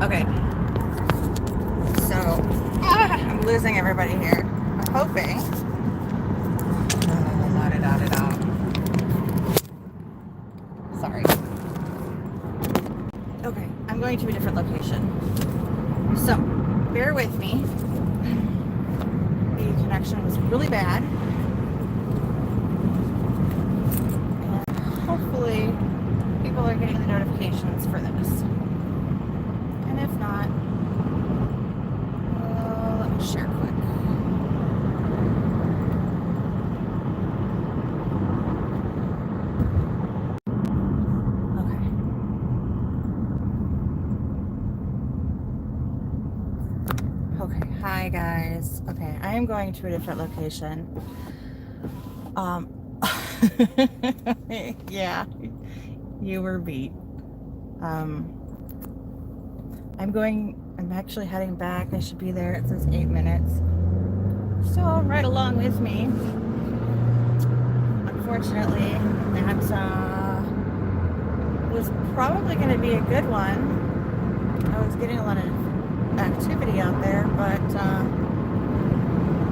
Okay. So, I'm losing everybody here. I'm hoping. Sorry. Okay, I'm going to a different location. So, bear with me. The connection was really bad. And hopefully, people are getting the notifications for this. And if not, let me share quick. Okay, hi guys. Okay, I am going to a different location. Yeah, you were beat. I'm actually heading back. I should be there. It says 8 minutes. So right along with me. Unfortunately, that was probably going to be a good one. I was getting a lot of activity out there, but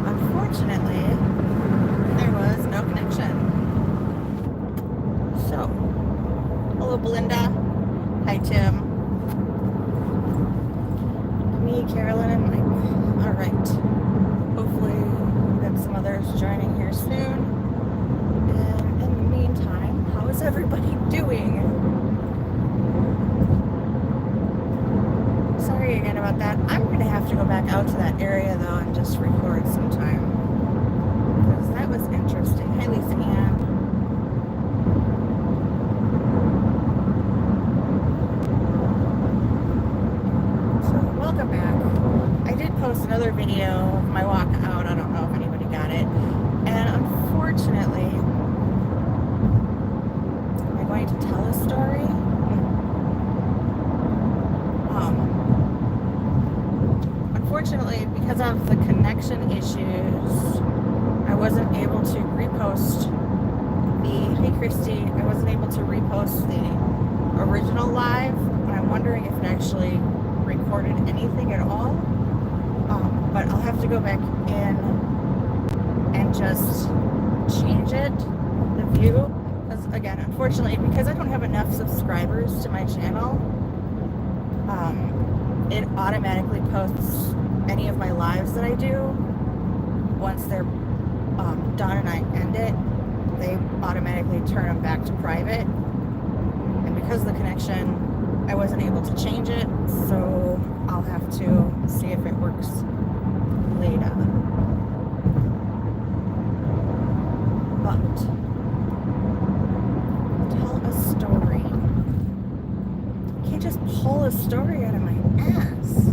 unfortunately, there was no connection. So, hello Belinda. Hi Tim. Me, Carolyn, and Mike. All right. Hopefully, we'll get some others joining here soon. And in the meantime, how is everybody doing? Sorry again about that. I'm going to have to go back out to that area, though, and just record sometime. Because that was interesting. Hi, Lisa Ann. Welcome back. I did post another video of my walk out. I don't know if anybody got it. And unfortunately, I'm going to tell a story. Unfortunately, because of the connection issues, I wasn't able to repost hey Christy, I wasn't able to repost the original live. And I'm wondering if it actually recorded anything at all, but I'll have to go back in and just change it, the view, because again, unfortunately, because I don't have enough subscribers to my channel, it automatically posts any of my lives that I do. Once they're done and I end it, they automatically turn them back to private, and because of the connection, I wasn't able to change it, so I'll have to see if it works later. But tell a story. I can't just pull a story out of my ass.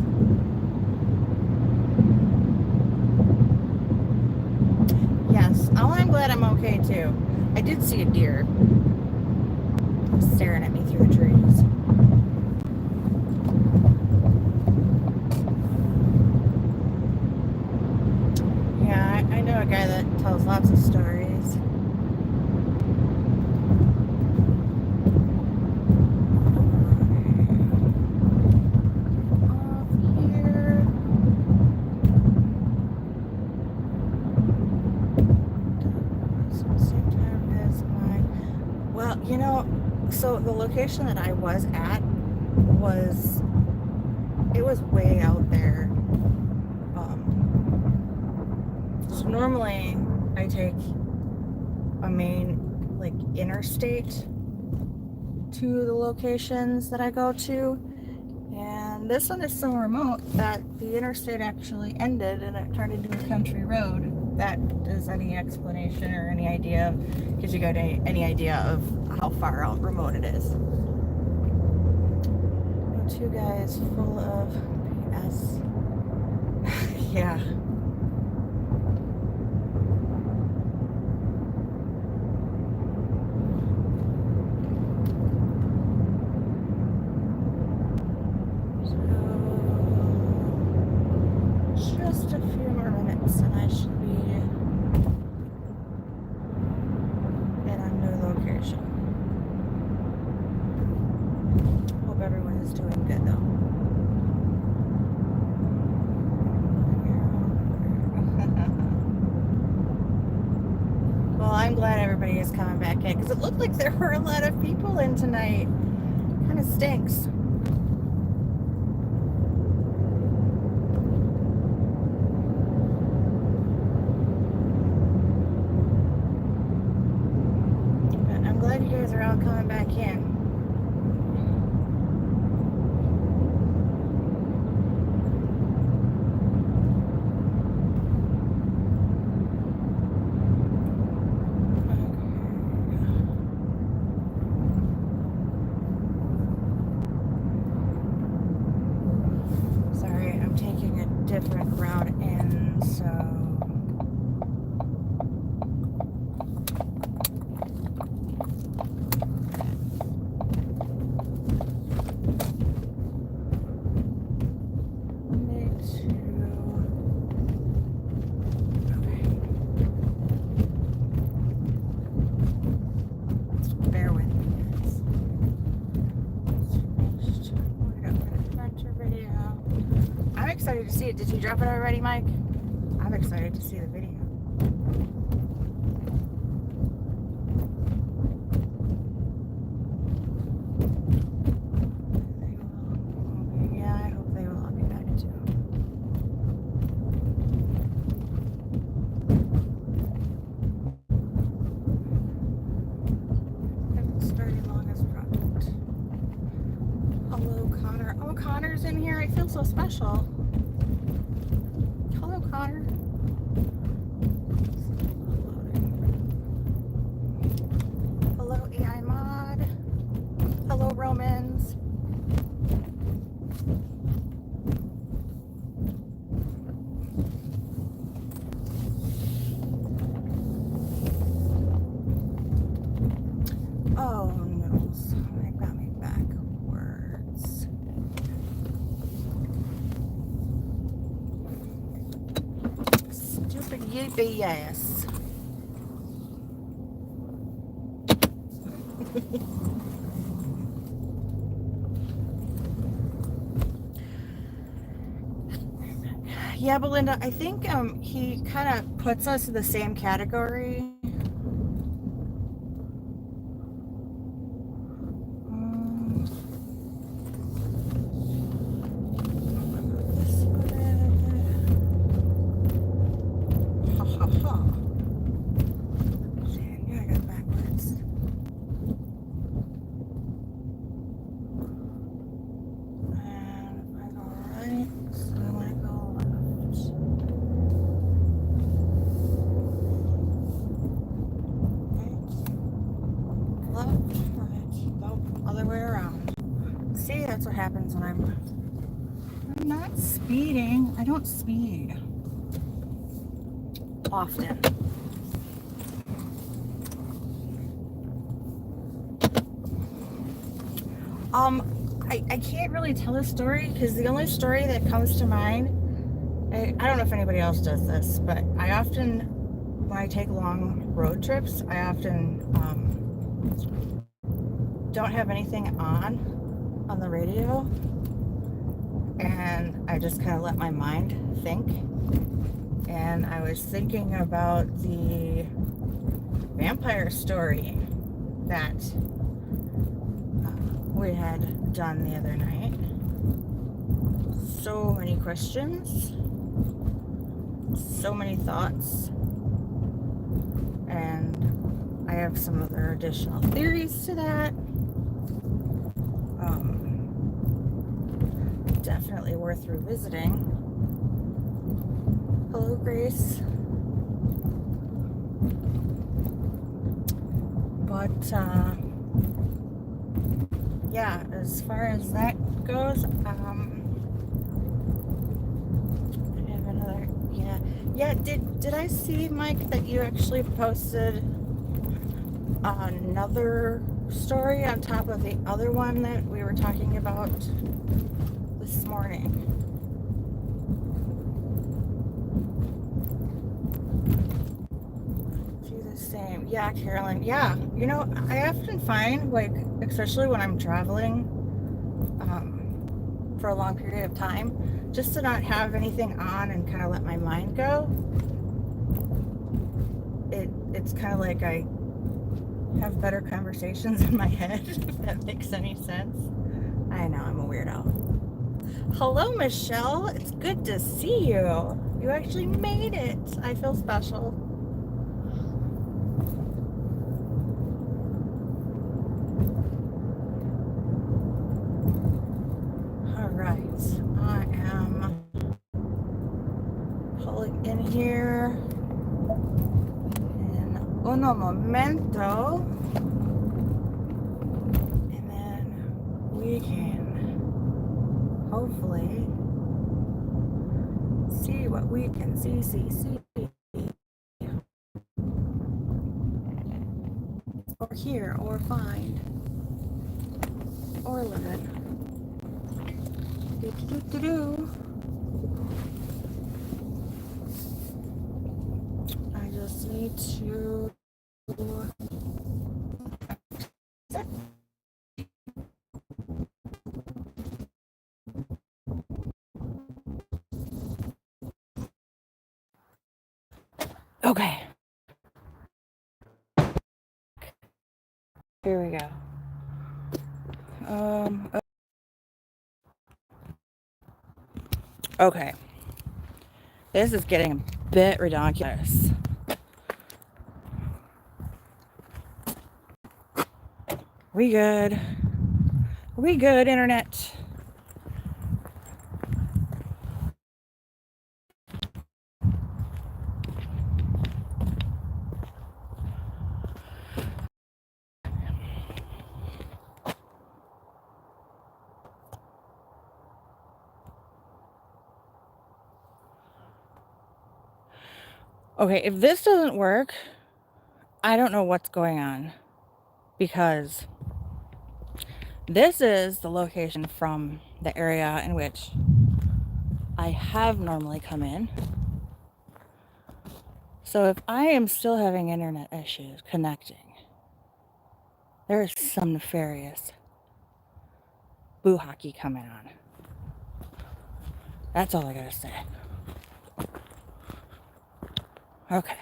Yes, I'm glad I'm okay too. I did see a deer staring at me through the trees. I know a guy that tells lots of stories. Off here. Same time as mine. Well, so the location that I was at was way out there. So normally I take a main interstate to the locations that I go to, and this one is so remote that the interstate actually ended and it turned into a country road. That is any explanation or any idea, gives you guys any idea of how far out remote it is. Two guys full of PS. Yeah. Just a few more minutes and I should be in a new location. Hope everyone is doing good though. guys coming back in, because it looked like there were a lot of people in tonight. Kind of stinks. But I'm glad you guys are all coming back in. Different route in, so need to, okay, bear with me guys. We're gonna adventure video. I'm excited to see it. Did you drop it already, Mike? I'm excited to see the video. Yeah, I hope they will all be back too. Haven't started longest project. Hello, Connor. Oh, Connor's in here. I feel so special. Hello, Connor. Hello, AI Mod. Hello, Romans. Oh, noodles. I got me backwards. Stupid UBS. Yeah, Belinda, I think he kind of puts us in the same category. Yeah, I got backwards. And if I go right, so I want to go left. Right. Left, right. Nope, other way around. See, that's what happens when I'm not speeding. I don't speed often. I can't really tell a story because the only story that comes to mind, I don't know if anybody else does this, but I often, when I take long road trips, I often don't have anything on the radio, and I just kind of let my mind think. And I was thinking about the vampire story that we had done the other night. So many questions, so many thoughts, and I have some other additional theories to that. Definitely worth revisiting. Hello, Grace. But yeah, as far as that goes, I have another, yeah. Did I see, Mike, that you actually posted another story on top of the other one that we were talking about this morning? Do the same. Yeah, Carolyn. Yeah, you know, I often find, like, especially when I'm traveling for a long period of time, just to not have anything on and kind of let my mind go. It's kind of like I have better conversations in my head, if that makes any sense. I know, I'm a weirdo. Hello, Michelle. It's good to see you. You actually made it. I feel special. All right. I am pulling in here in uno momento. And then we can hopefully see what we can see. Or hear, or find, or live it. I just need to. Okay. Here we go. Okay. This is getting a bit ridiculous. We good? We good, internet? Okay, if this doesn't work, I don't know what's going on, because this is the location from the area in which I have normally come in. So if I am still having internet issues connecting, there is some nefarious boo hockey coming on. That's all I gotta say. Okay.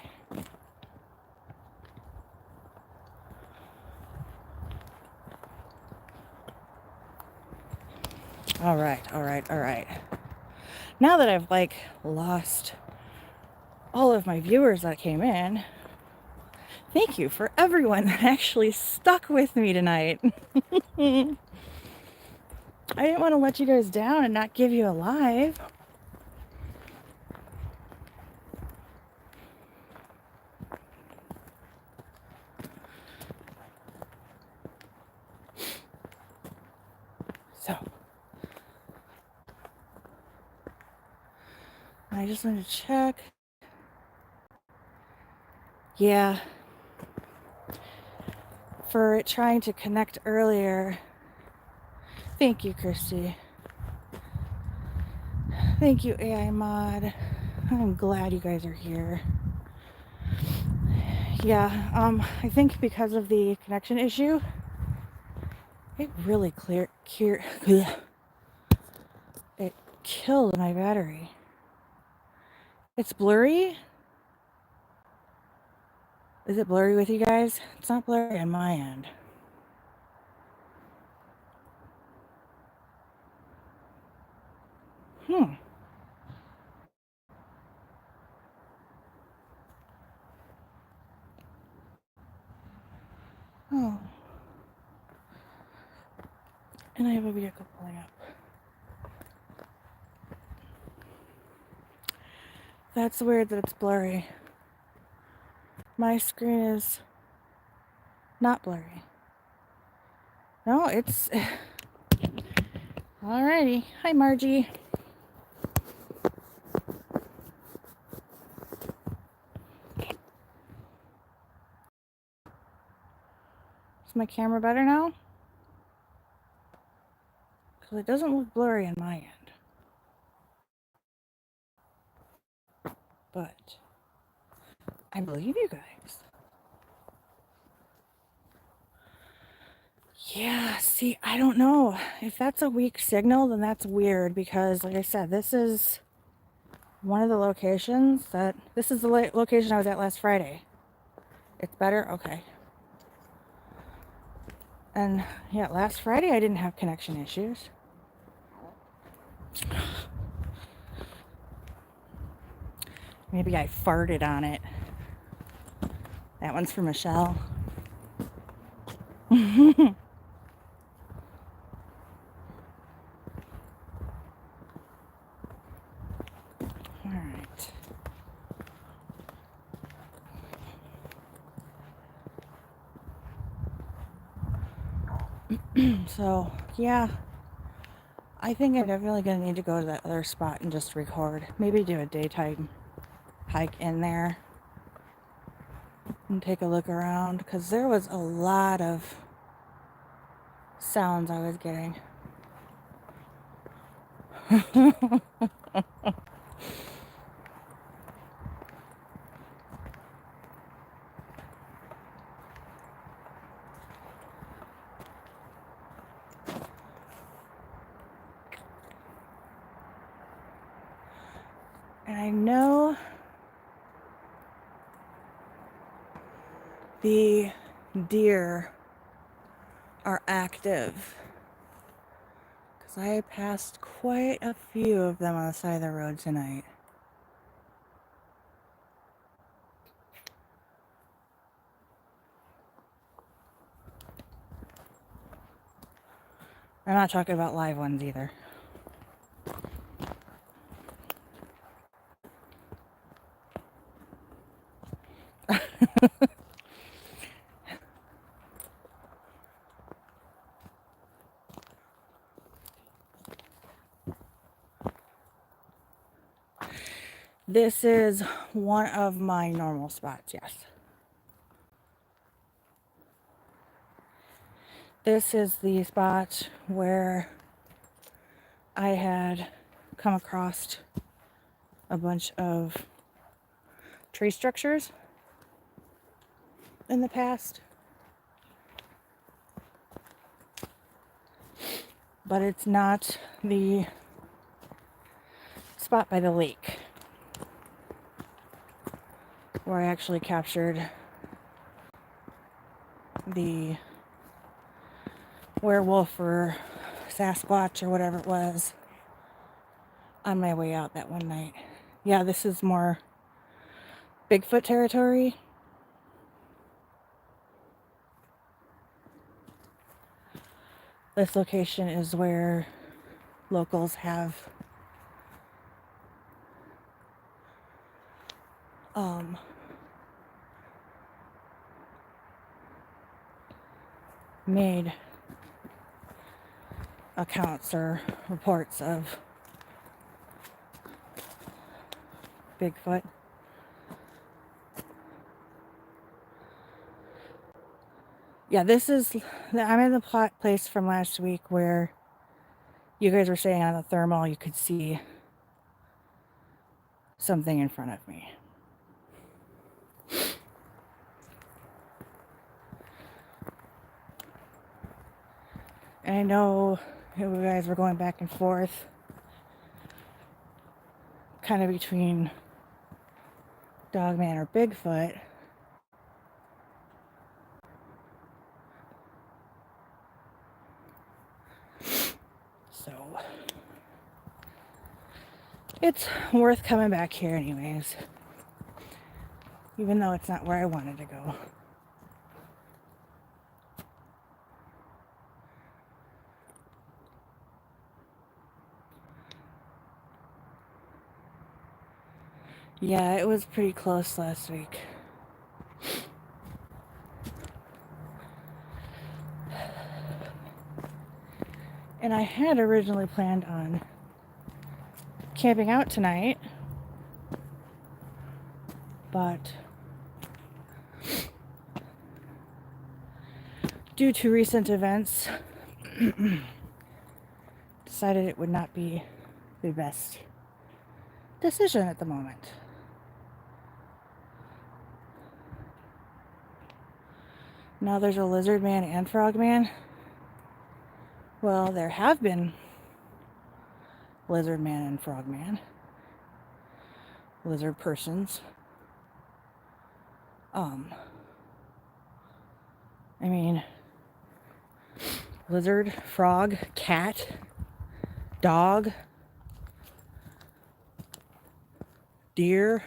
All right. Now that I've lost all of my viewers that came in, thank you for everyone that actually stuck with me tonight. I didn't want to let you guys down and not give you a live. So, I just want to check. Yeah. For trying to connect earlier. Thank you, Christy. Thank you, AI Mod. I'm glad you guys are here. Yeah, I think because of the connection issue, it really it killed my battery. It's blurry. Is it blurry with you guys? It's not blurry on my end. Oh. And I have a vehicle pulling up. That's weird that it's blurry. My screen is not blurry. No, it's... Alrighty. Hi, Margie. Is my camera better now? Because it doesn't look blurry on my end. But I believe you guys. Yeah, see, I don't know. If that's a weak signal, then that's weird, because like I said, this is one of the locations that... This is the location I was at last Friday. It's better? Okay. And yeah, last Friday I didn't have connection issues. Maybe I farted on it. That one's for Michelle. All right. So, yeah, I think I'm definitely going to need to go to that other spot and just record. Maybe do a daytime hike in there and take a look around, because there was a lot of sounds I was getting. And I know the deer are active, because I passed quite a few of them on the side of the road tonight. I'm not talking about live ones either. This is one of my normal spots, yes. This is the spot where I had come across a bunch of tree structures in the past. But it's not the spot by the lake where I actually captured the werewolf or Sasquatch or whatever it was on my way out that one night. Yeah, this is more Bigfoot territory. This location is where locals have made accounts or reports of Bigfoot. Yeah, I'm in the place from last week where you guys were saying on the thermal you could see something in front of me. And I know you guys were going back and forth kind of between Dogman or Bigfoot. So it's worth coming back here anyways, even though it's not where I wanted to go. Yeah, it was pretty close last week. And I had originally planned on camping out tonight, but due to recent events, decided it would not be the best decision at the moment. Now there's a lizard man and frog man. Well, there have been lizard man and frog man. Lizard persons. I mean, lizard, frog, cat, dog, deer,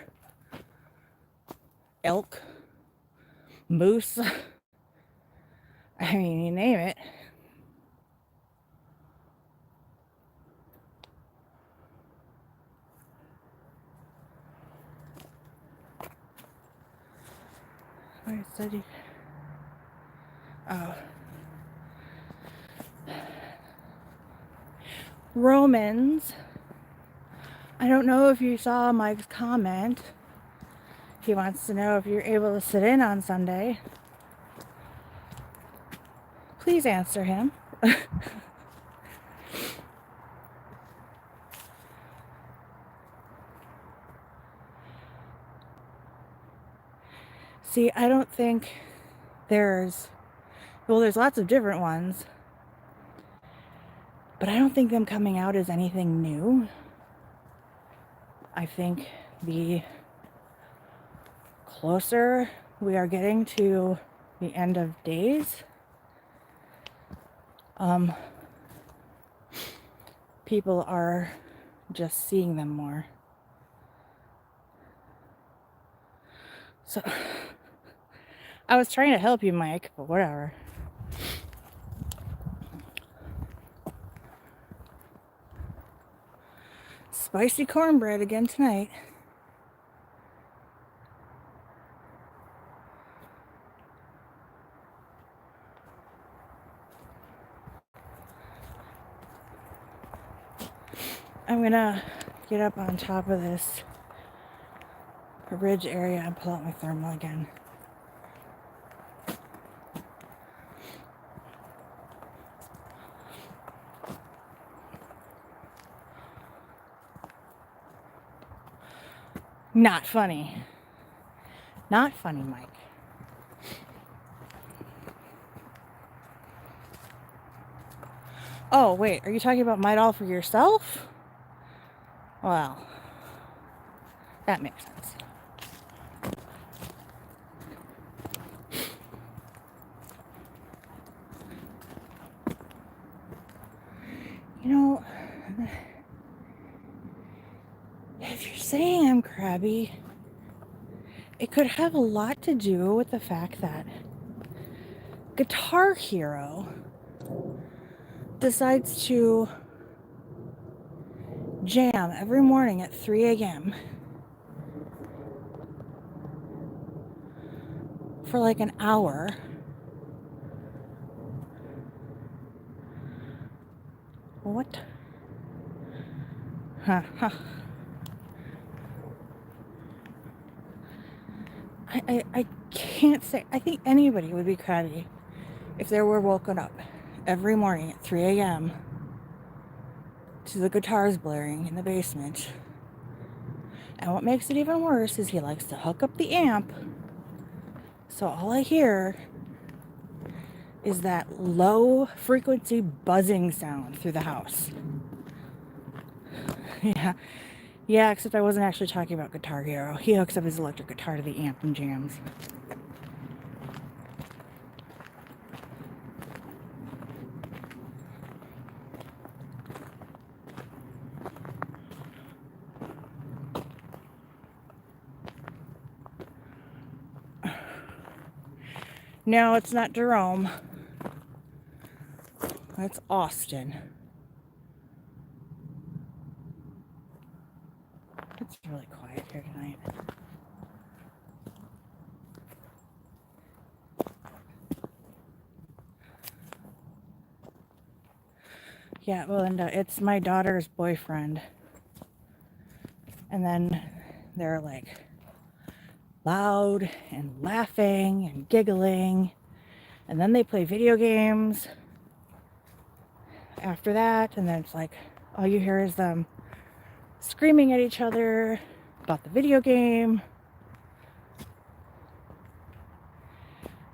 elk, moose. I mean, you name it. I said you. Oh. Romans. I don't know if you saw Mike's comment. He wants to know if you're able to sit in on Sunday. Please answer him. See, I don't think there's lots of different ones, but I don't think them coming out is anything new. I think the closer we are getting to the end of days, people are just seeing them more. So I was trying to help you, Mike, but whatever. Spicy cornbread again tonight. I'm gonna get up on top of this ridge area and pull out my thermal again. Not funny. Not funny, Mike. Oh, wait, are you talking about my doll for yourself? Well, that makes sense. You know, if you're saying I'm crabby, it could have a lot to do with the fact that Guitar Hero decides to jam every morning at 3 a.m. for like an hour. What? Huh. I can't say. I think anybody would be crabby if they were woken up every morning at 3 a.m. to the guitars blaring in the basement. And what makes it even worse is he likes to hook up the amp, so all I hear is that low frequency buzzing sound through the house. Yeah, except I wasn't actually talking about Guitar Hero. He hooks up his electric guitar to the amp and jams. No, it's not Jerome. That's Austin. It's really quiet here tonight. Yeah, well, and it's my daughter's boyfriend. And then they're like loud and laughing and giggling. And then they play video games after that. And then it's like all you hear is them screaming at each other about the video game.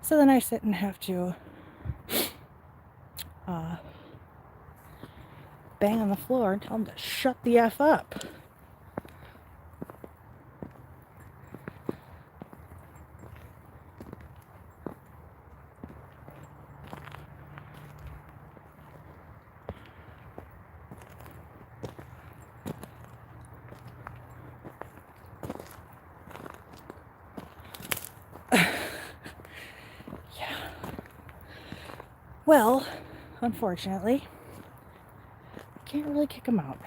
So then I sit and have to bang on the floor and tell them to shut the F up. Well, unfortunately, I can't really kick them out.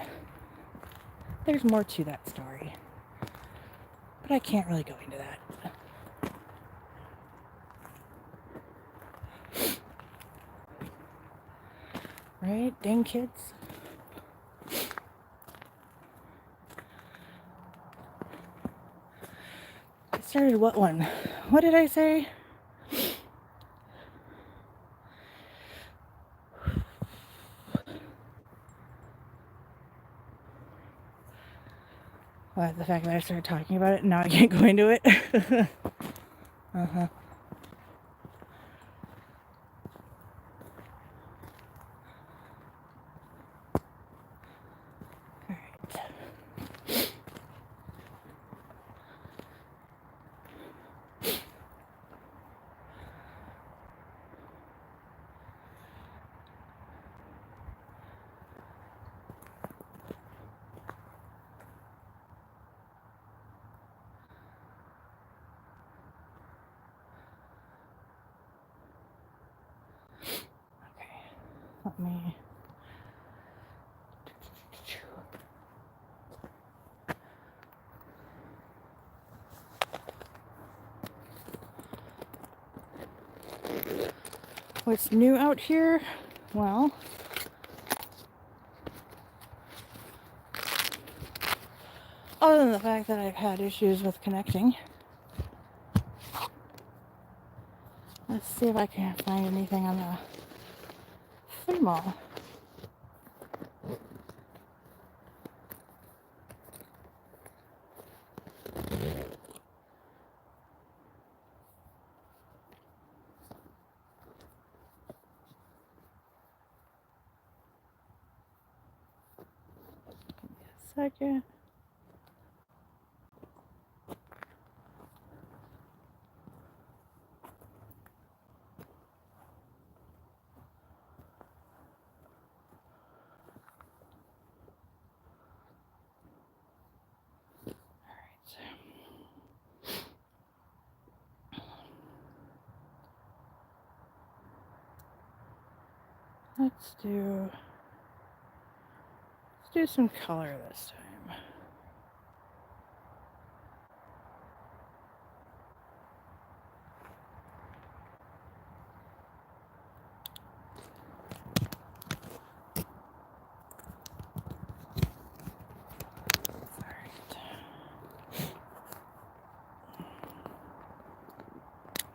There's more to that story, but I can't really go into that. Right? Dang kids. I started what one? What did I say? Well, the fact that I started talking about it and now I can't go into it. Uh-huh. Okay, let me. What's new out here? Well, other than the fact that I've had issues with connecting, let's see if I can find anything on the thermal. Second. Let's do some color this time.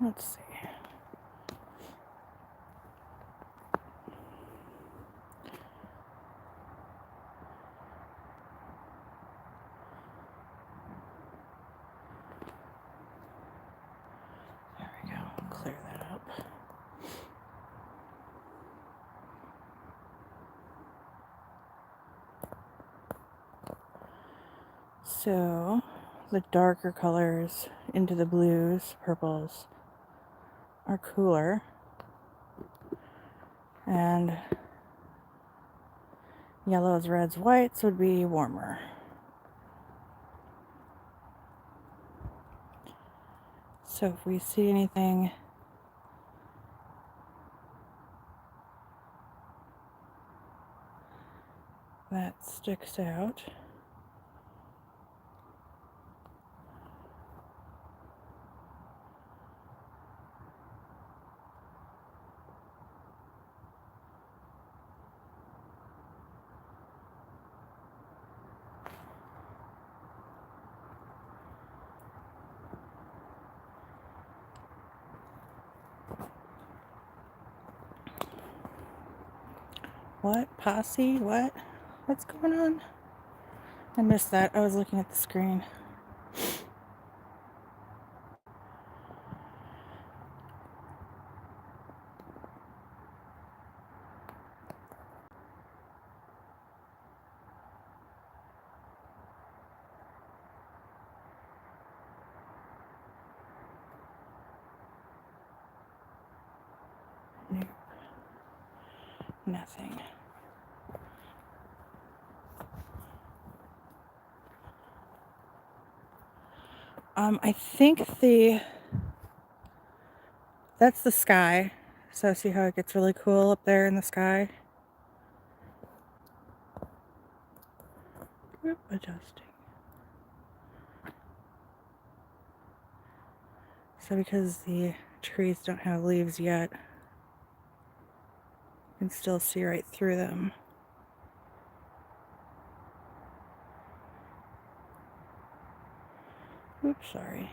Let's see. There we go. Clear that up. So, the darker colors into the blues, purples are cooler. And yellows, reds, whites would be warmer. So if we see anything that sticks out, what? Posse? What? What's going on? I missed that. I was looking at the screen. Nope. Nothing. I think that's the sky. So see how it gets really cool up there in the sky? Oop, adjusting. So because the trees don't have leaves yet, you can still see right through them. Oops, sorry.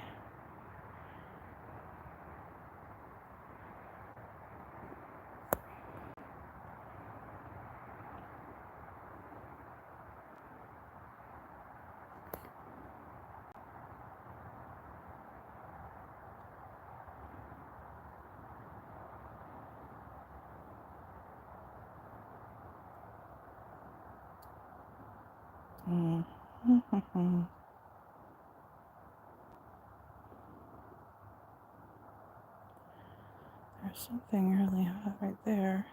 There's something really hot right there.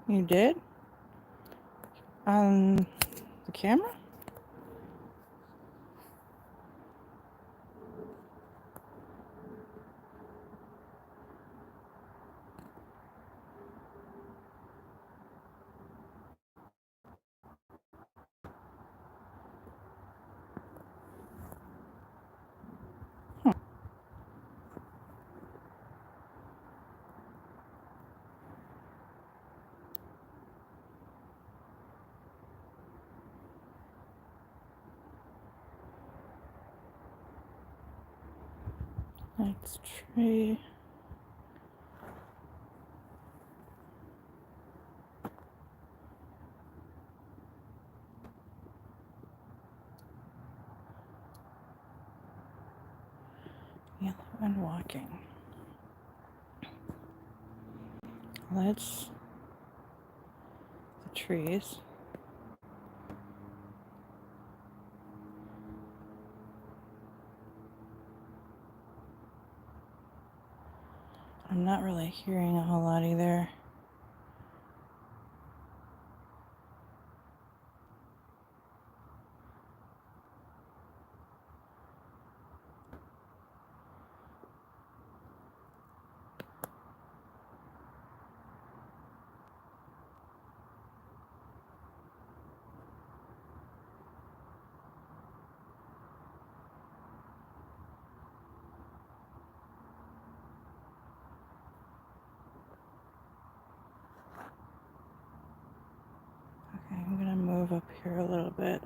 You did? On the camera? Next tree. Yellow and walking. Let's the trees. I'm not really hearing a whole lot either. Okay, I'm gonna move up here a little bit.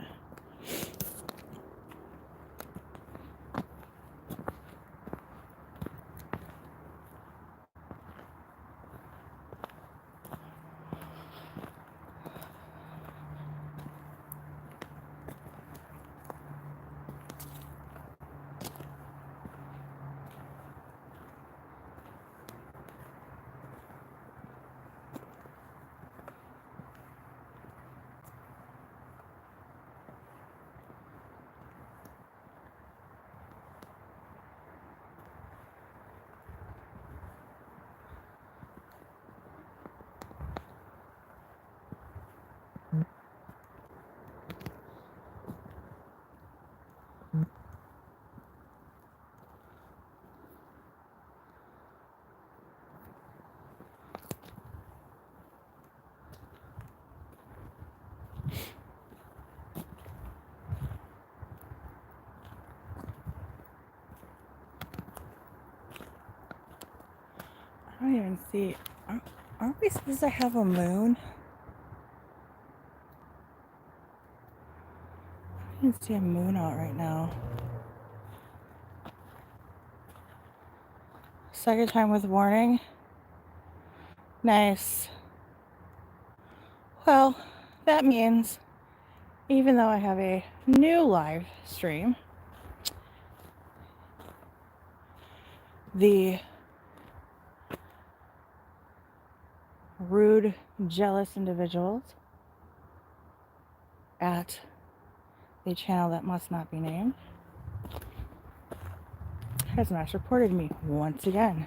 I don't even see. Aren't we supposed to have a moon? I can see a moon out right now. Second time with warning. Nice. Well, that means even though I have a new live stream, the rude, jealous individuals at a channel that must not be named has mass reported me once again.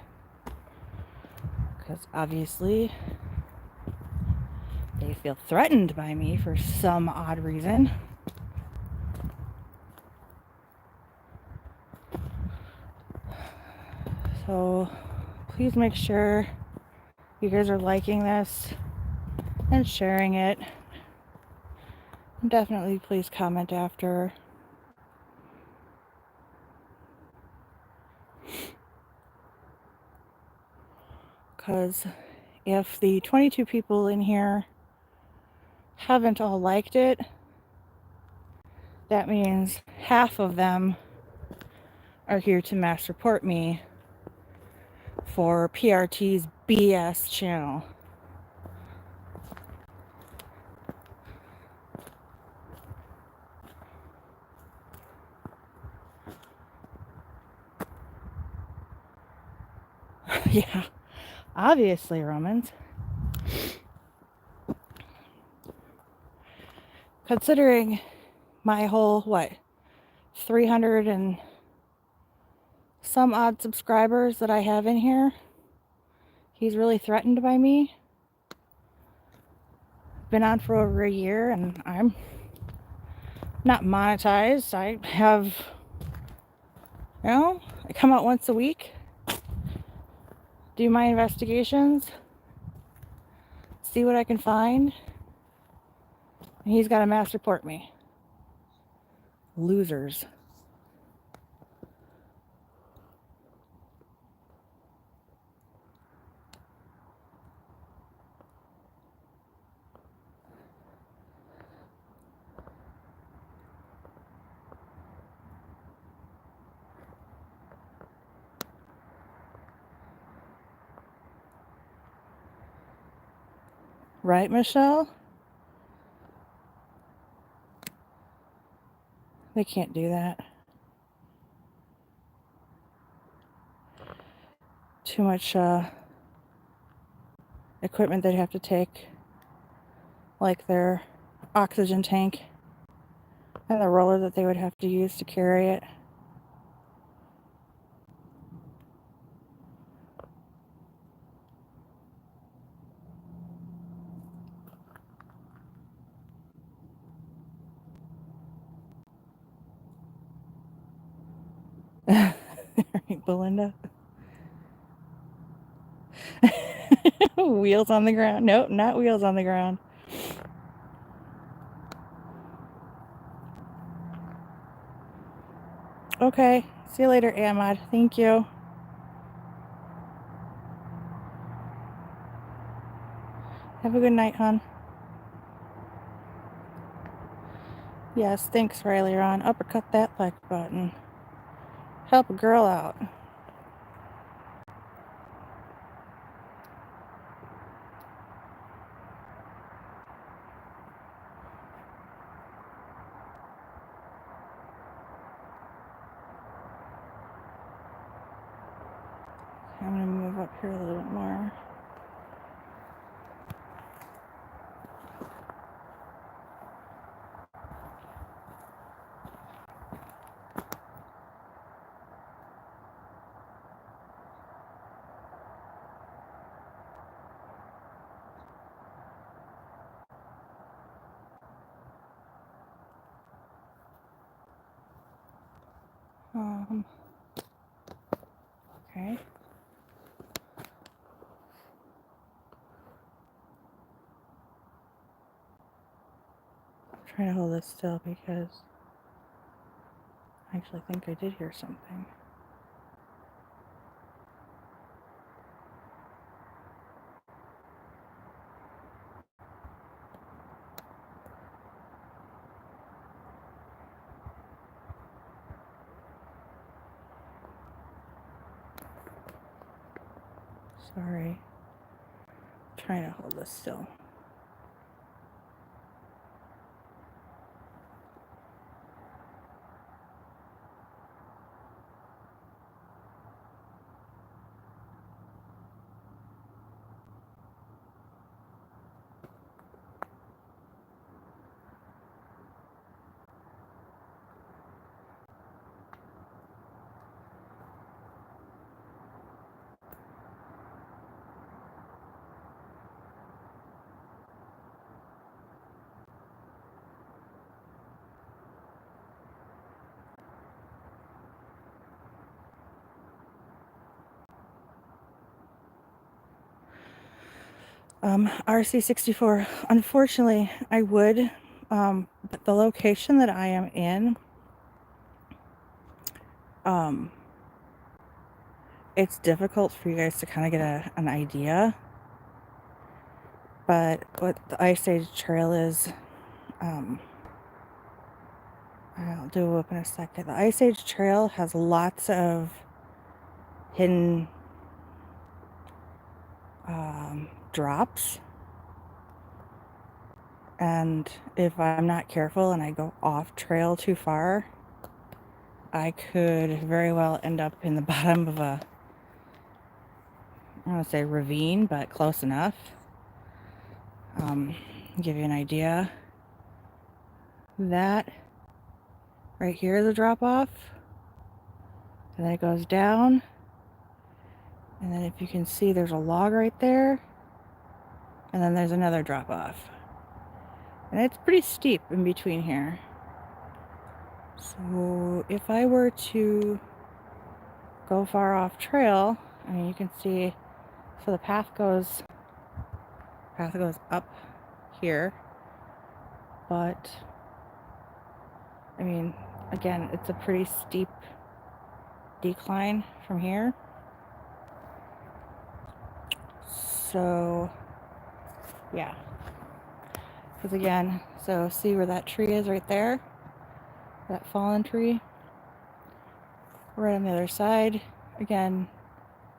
Because obviously they feel threatened by me for some odd reason. So please make sure you guys are liking this and sharing it. And definitely please comment after. Because if the 22 people in here haven't all liked it, that means half of them are here to mass report me for PRT's BS channel. Yeah, obviously, Romans. Considering my whole, 300 and some odd subscribers that I have in here, he's really threatened by me. Been on for over a year and I'm not monetized. I have, I come out once a week, do my investigations, see what I can find, and he's got to mass report me. Losers. Right, Michelle? They can't do that. Too much equipment they'd have to take, like their oxygen tank and the roller that they would have to use to carry it. Belinda. Wheels on the ground. Nope, not wheels on the ground. Okay. See you later, Ahmad. Thank you. Have a good night, hon. Yes, thanks, Riley Ron. Uppercut that like button. Help a girl out. I'm going to move up here a little bit more. Okay. I'm trying to hold this still because I actually think I did hear something. Sorry. I'm trying to hold this still. RC64. Unfortunately, I would, but the location that I am in, it's difficult for you guys to kind of get an idea. But what the Ice Age Trail is, I'll do a whoop in a second. The Ice Age Trail has lots of hidden drops. And if I'm not careful and I go off trail too far, I could very well end up in the bottom of a, I don't want to say ravine, but close enough. Give you an idea. That right here is a drop off. And then it goes down. And then if you can see, there's a log right there. And then there's another drop off. And it's pretty steep in between here. So if I were to go far off trail, I mean, you can see, so the path goes up here. But, I mean, again, it's a pretty steep decline from here. So, yeah. Because again, so see where that tree is right there? That fallen tree? Right on the other side. Again,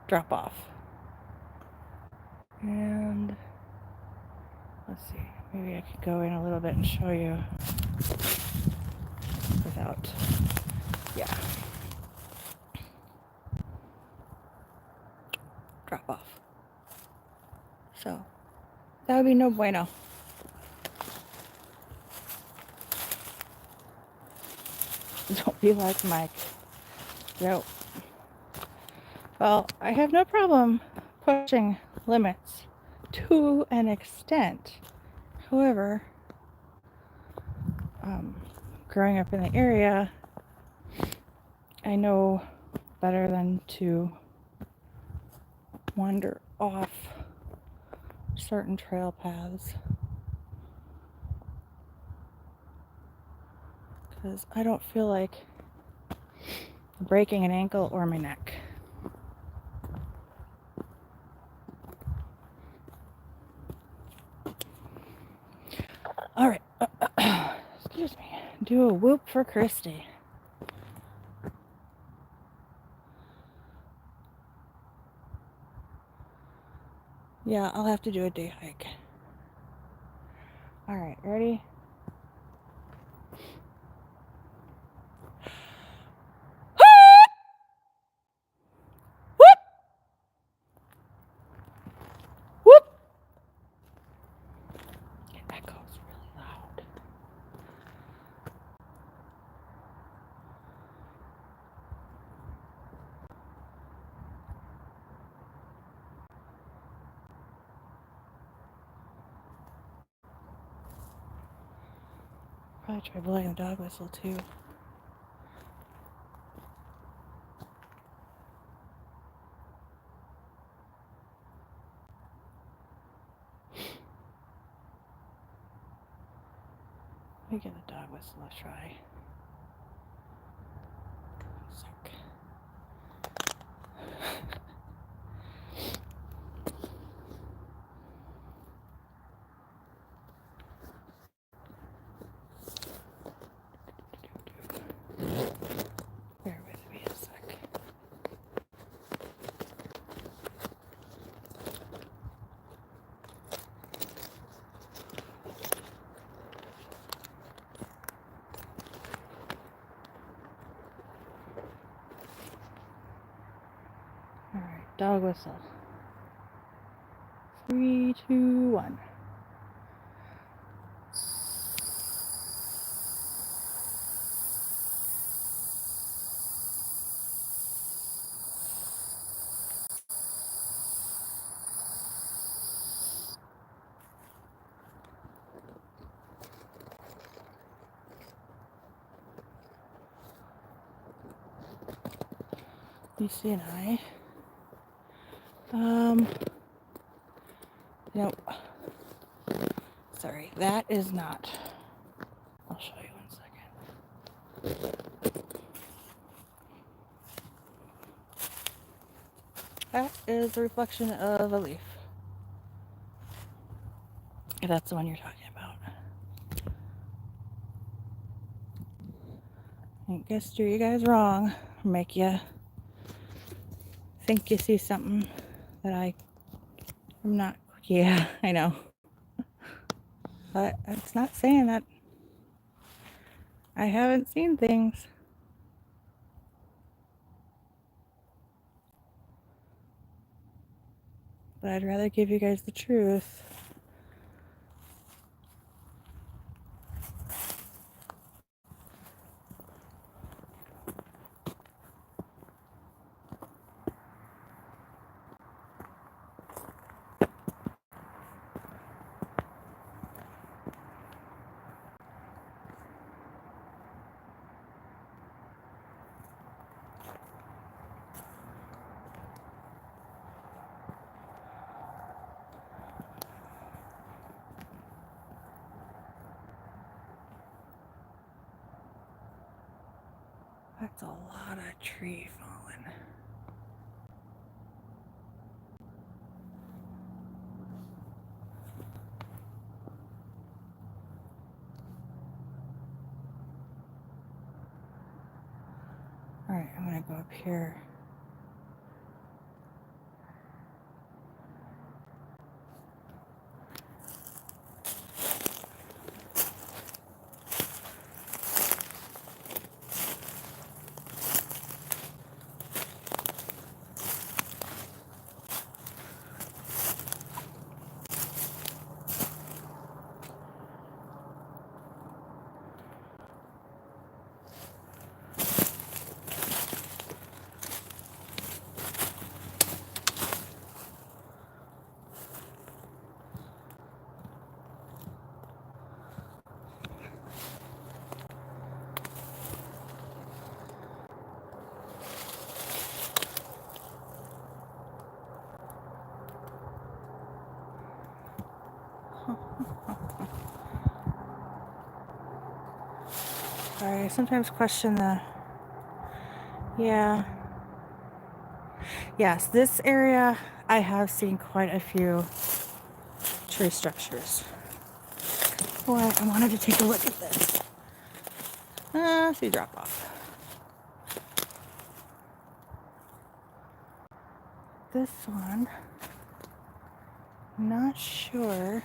drop off. And let's see, maybe I could go in a little bit and show you without, yeah. Drop off. So, that would be no bueno. Don't be like Mike. Yo. Well, I have no problem pushing limits to an extent. However, growing up in the area, I know better than to wander off certain trail paths. Because I don't feel like breaking an ankle or my neck. All right. Excuse me. Do a whoop for Christy. Yeah, I'll have to do a day hike. All right, ready? Probably try blowing the dog whistle too. Let me give the dog whistle a try. Suck. Bear with me a sec. All right, dog whistle. 3, 2, 1. Lucy and I, nope. That is not. I'll show you in a second. That is a reflection of a leaf. If that's the one you're talking about. I ain't gonna steer you guys wrong, or make you think you see something that I'm not. Yeah, I know. But it's not saying that I haven't seen things. But I'd rather give you guys the truth. That's a lot of tree falling. Alright, I'm gonna go up here. Sorry, I sometimes question the... Yeah. Yes, this area, I have seen quite a few tree structures. Boy, I wanted to take a look at this. See drop off. This one, not sure.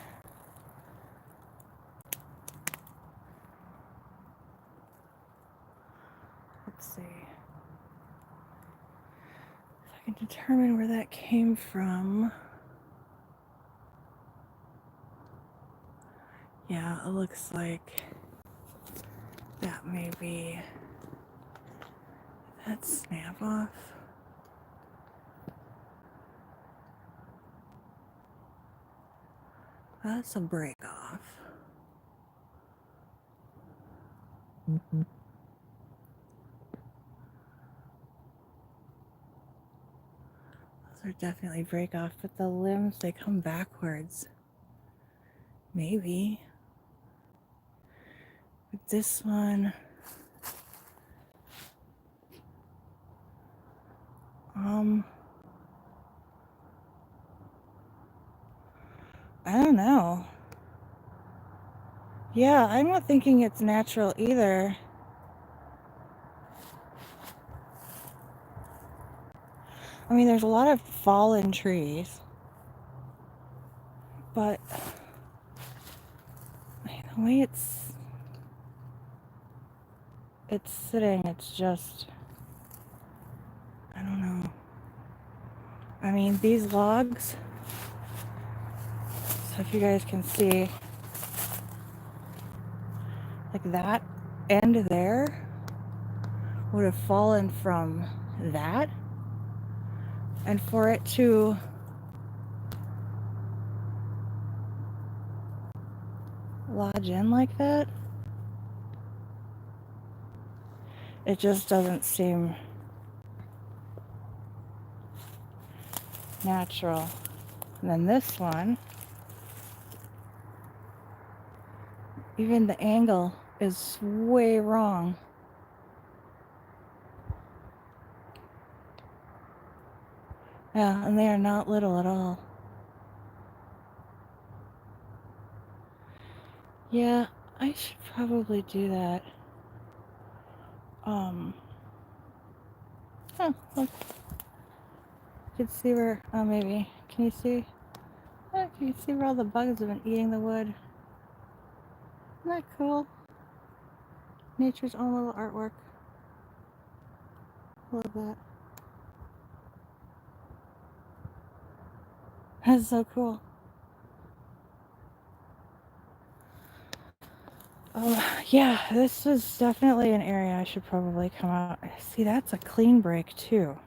Let's see. If I can determine where that came from. Yeah, it looks like that may be that snap off. That's a break off. Those are definitely break off, but the limbs, they come backwards. Maybe. But this one, I don't know. Yeah, I'm not thinking it's natural either. I mean, there's a lot of fallen trees, but the way it's sitting, it's just, I don't know. I mean, these logs, so if you guys can see, like that end there would have fallen from that, and for it to lodge in like that, it just doesn't seem natural. And then this one, Even the angle is way wrong. Yeah, and they are not little at all. Yeah, I should probably do that. Look, you can see where, oh maybe, can you see? Oh, you can see where all the bugs have been eating the wood. Isn't that cool? Nature's own little artwork. Love that. That's so cool. Yeah, this is definitely an area I should probably come out. See, that's a clean break too.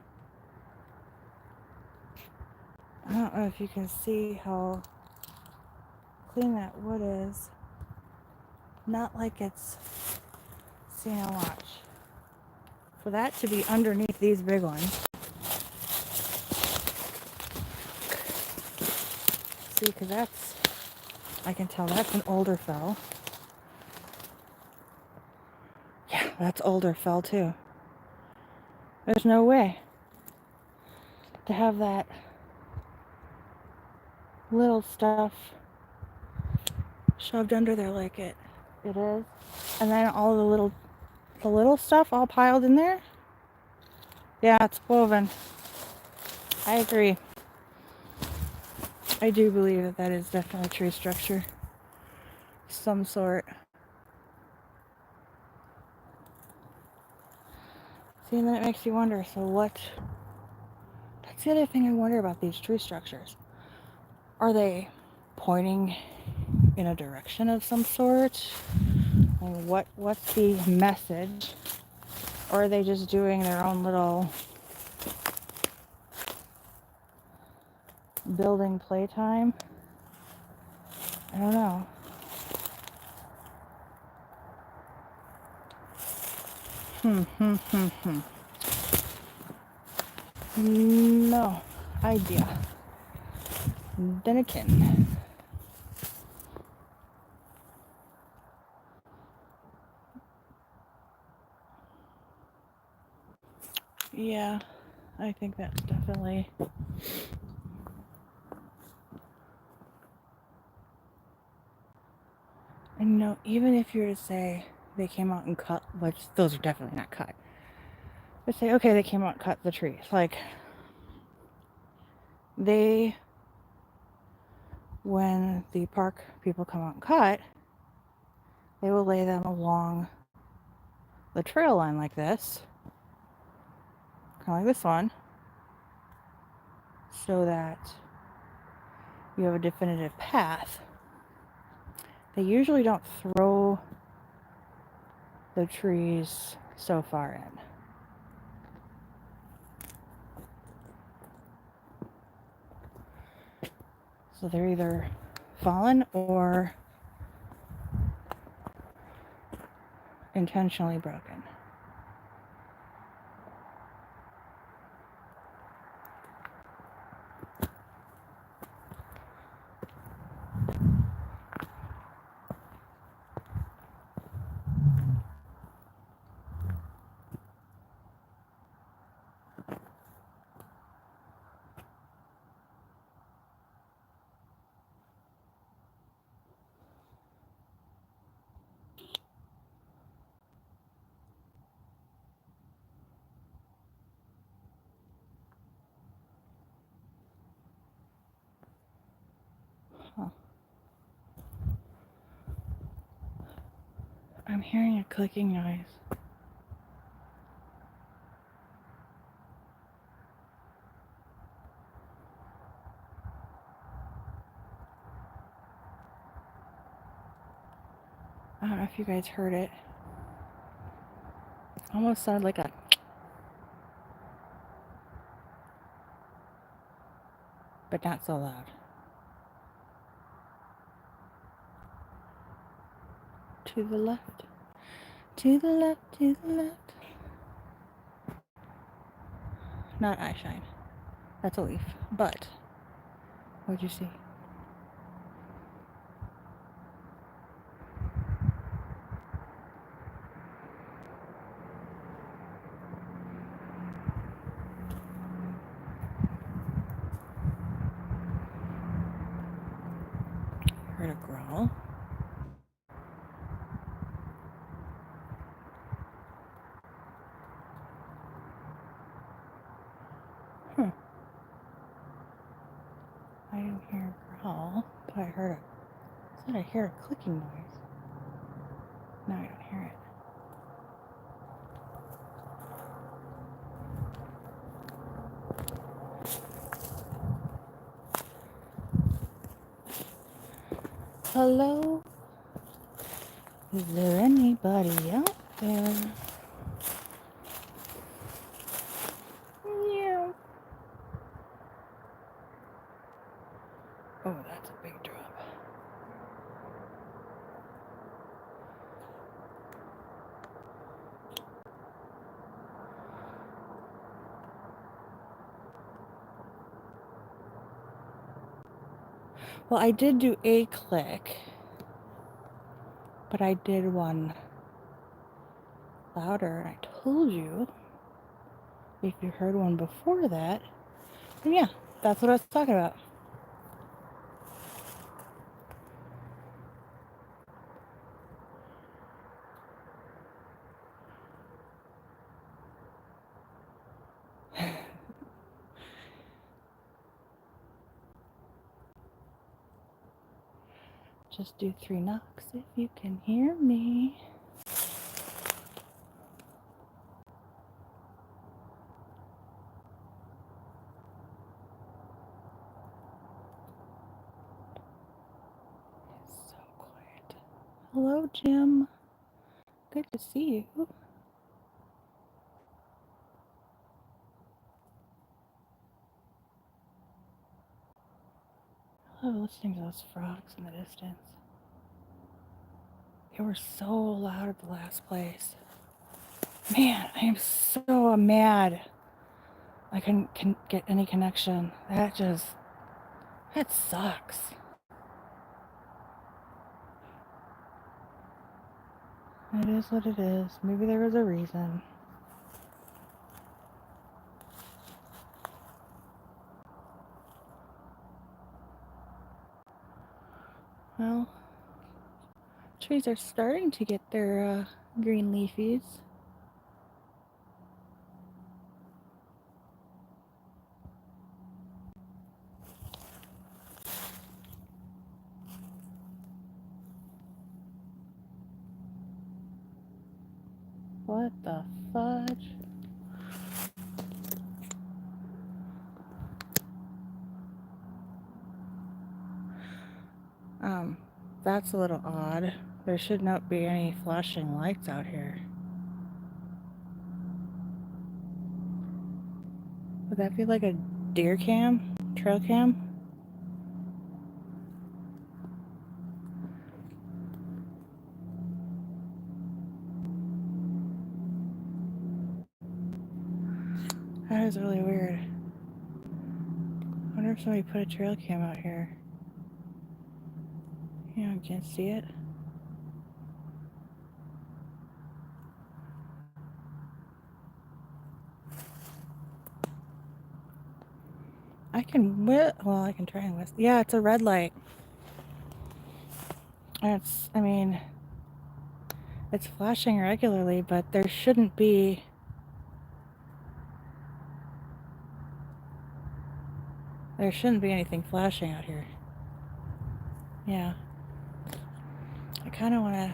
I don't know if you can see how clean that wood is. Not like it's, see now watch. For that to be underneath these big ones. See, because that's, I can tell that's an older fell. Yeah, that's older fell too. There's no way to have that little stuff shoved under there like it is. And then all the little stuff all piled in there. Yeah, it's woven. I agree. I do believe that that is definitely tree structure. Some sort. See, and then it makes you wonder, so what? That's the other thing I wonder about these tree structures. Are they pointing in a direction of some sort? And what's the message? Or are they just doing their own little building playtime? I don't know. No idea. Denikin. Yeah, I think that's definitely. And no, even if you were to say they came out and cut, which those are definitely not cut, but say, okay, they came out and cut the trees. Like, when the park people come out and cut, they will lay them along the trail line like this, kind of like this one, so that you have a definitive path. They usually don't throw the trees so far in. So they're either fallen or intentionally broken. Huh. I'm hearing a clicking noise. I don't know if you guys heard it. Almost sounded like a, but not so loud. To the left, to the left, to the left. Not eye shine. That's a leaf. But, what'd you see? now. Huh. I didn't hear a growl, but I said I hear a clicking noise. No, I don't hear it. Hello? Is there anybody out there? Yeah. Oh, that's a big drop. Well, I did do a click, but I did one louder, and I told you if you heard one before that, then yeah, that's what I was talking about. Just do 3 knocks if you can hear me. It's so quiet. Hello, Jim. Good to see you. I love listening to those frogs in the distance. They were so loud at the last place. Man, I am so mad. I couldn't get any connection. That sucks. It is what it is. Maybe there was a reason. Well, trees are starting to get their green leafies. What the fudge? That's a little odd. There should not be any flashing lights out here. Would that be like a deer cam? Trail cam? That is really weird. I wonder if somebody put a trail cam out here. You know, I can't see it. I can I can try and whistle. Yeah, it's a red light. It's flashing regularly, but there shouldn't be anything flashing out here. Yeah. I kind of want to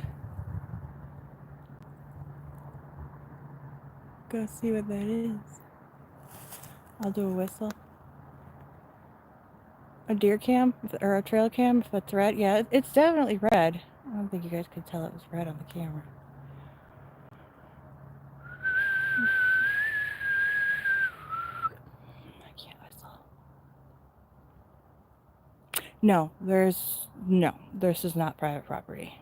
go see what that is. I'll do a whistle. A deer cam or a trail cam if it's red. Yeah, it's definitely red. I don't think you guys could tell it was red on the camera. I can't whistle. No, this is not private property.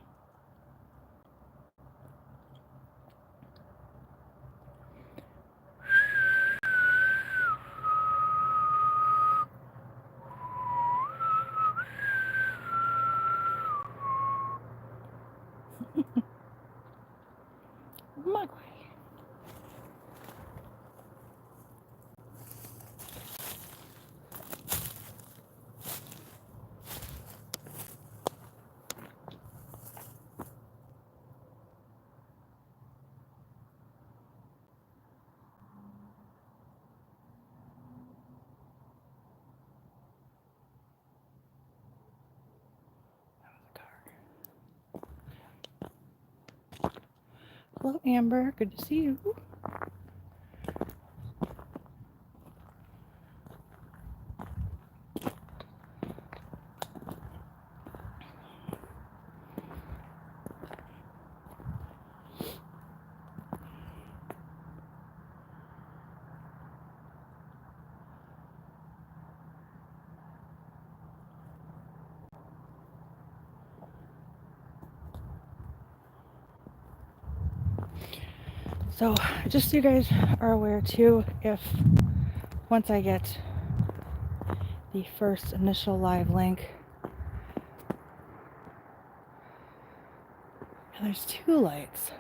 Mugwai. Hello, Amber. Good to see you. So, just so you guys are aware too, if once I get the first initial live link, and there's 2 lights.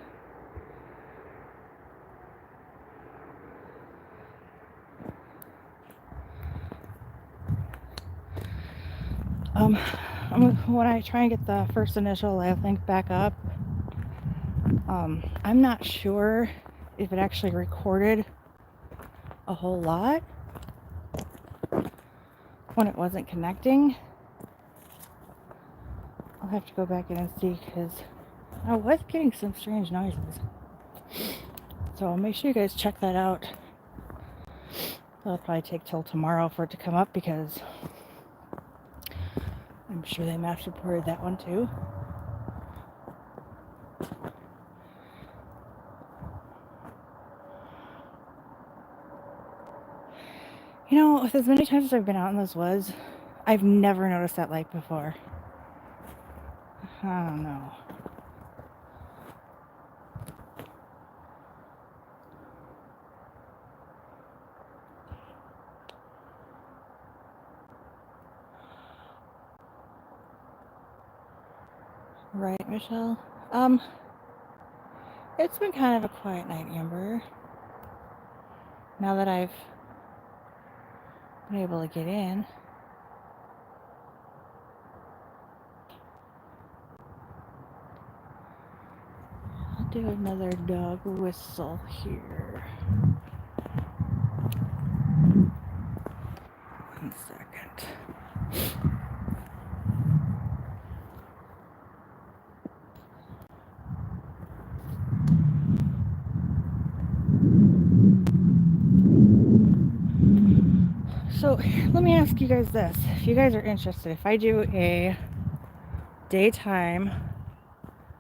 When I try and get the first initial live link back up, I'm not sure if it actually recorded a whole lot when it wasn't connecting. I'll have to go back in and see, because I was getting some strange noises. So make sure you guys check that out. It'll probably take till tomorrow for it to come up, because I'm sure they mass reported that one too. You know, with as many times as I've been out in those woods, I've never noticed that light before. I don't know. Right, Michelle? It's been kind of a quiet night, Amber. Now that I've been able to get in. I'll do another dog whistle here. 1 second. So let me ask you guys this. If you guys are interested, if I do a daytime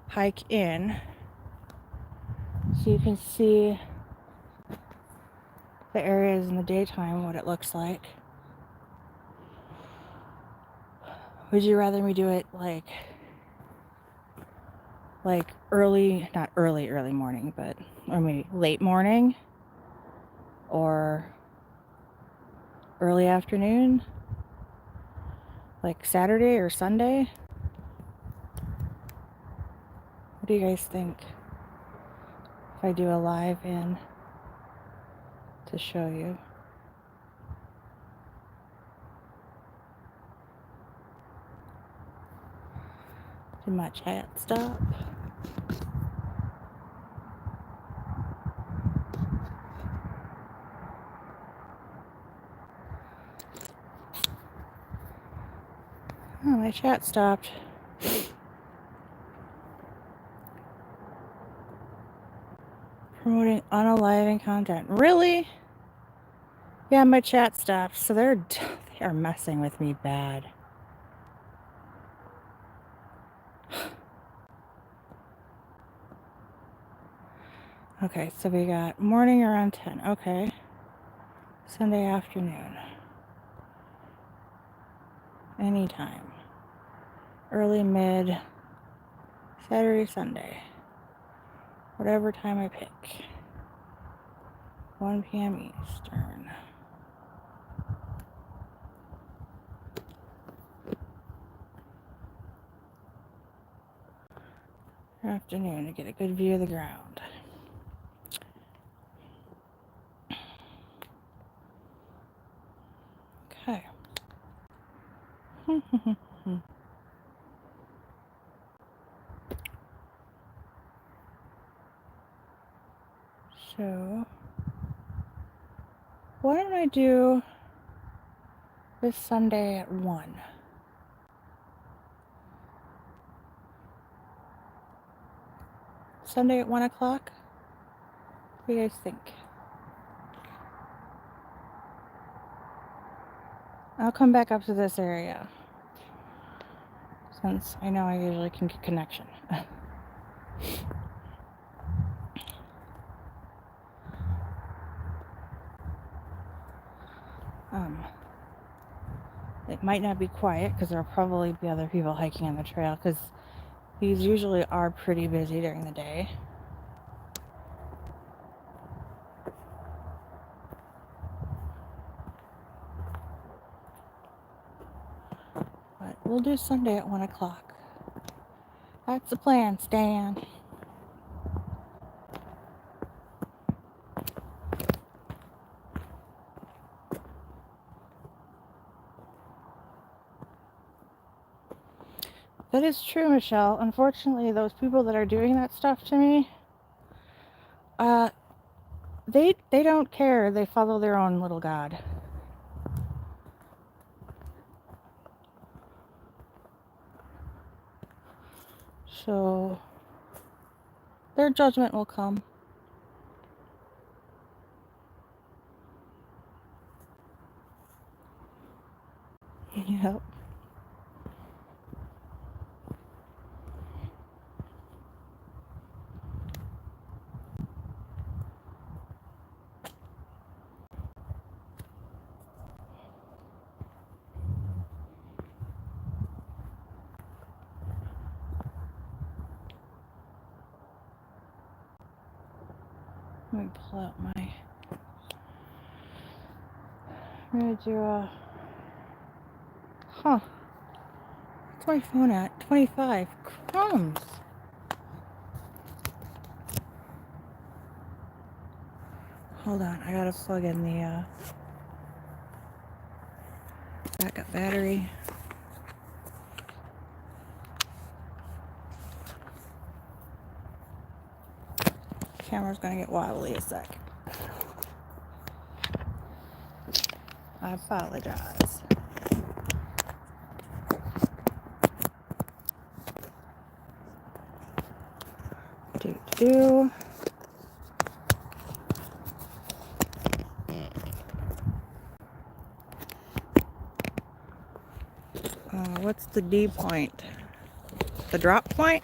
hike in, so you can see the areas in the daytime, what it looks like. Would you rather me do it like early, not early morning, but or maybe late morning, or early afternoon, like Saturday or Sunday? What do you guys think if I do a live in to show you? Did my chat stop? Oh, my chat stopped. Promoting unaliving content. Really? Yeah, my chat stopped. So they are messing with me bad. Okay, so we got morning around 10. Okay. Sunday afternoon. Anytime. Early, mid, Saturday, Sunday. Whatever time I pick. 1 p.m. Eastern. Afternoon to get a good view of the ground. Okay. So, why don't I do this Sunday at 1? Sunday at 1 o'clock? What do you guys think? I'll come back up to this area, since I know I usually can get connection. It might not be quiet because there'll probably be other people hiking on the trail, because these usually are pretty busy during the day. But we'll do Sunday at 1 o'clock. That's the plan, Stan. That is true, Michelle. Unfortunately, those people that are doing that stuff to me, they don't care. They follow their own little god. So their judgment will come. Yep. Let me pull out my... I'm gonna do a... Huh. What's my phone at? 25. Crumbs. Hold on, I gotta plug in the backup battery. Camera's gonna get wobbly a sec. I apologize. Do. What's the D point? The drop point?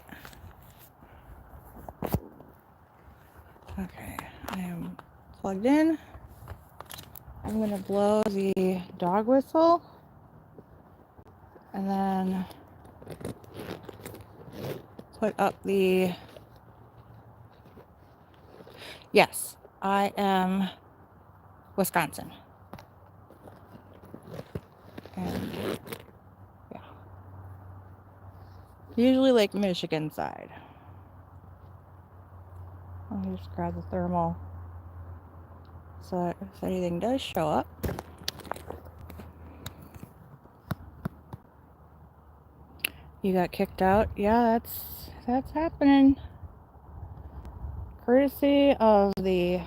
Okay, I am plugged in. I'm gonna blow the dog whistle and then put up the... Yes, I am Wisconsin. And yeah. Usually like Michigan side. Let me just grab the thermal so that if anything does show up. You got kicked out? Yeah, that's happening. Courtesy of the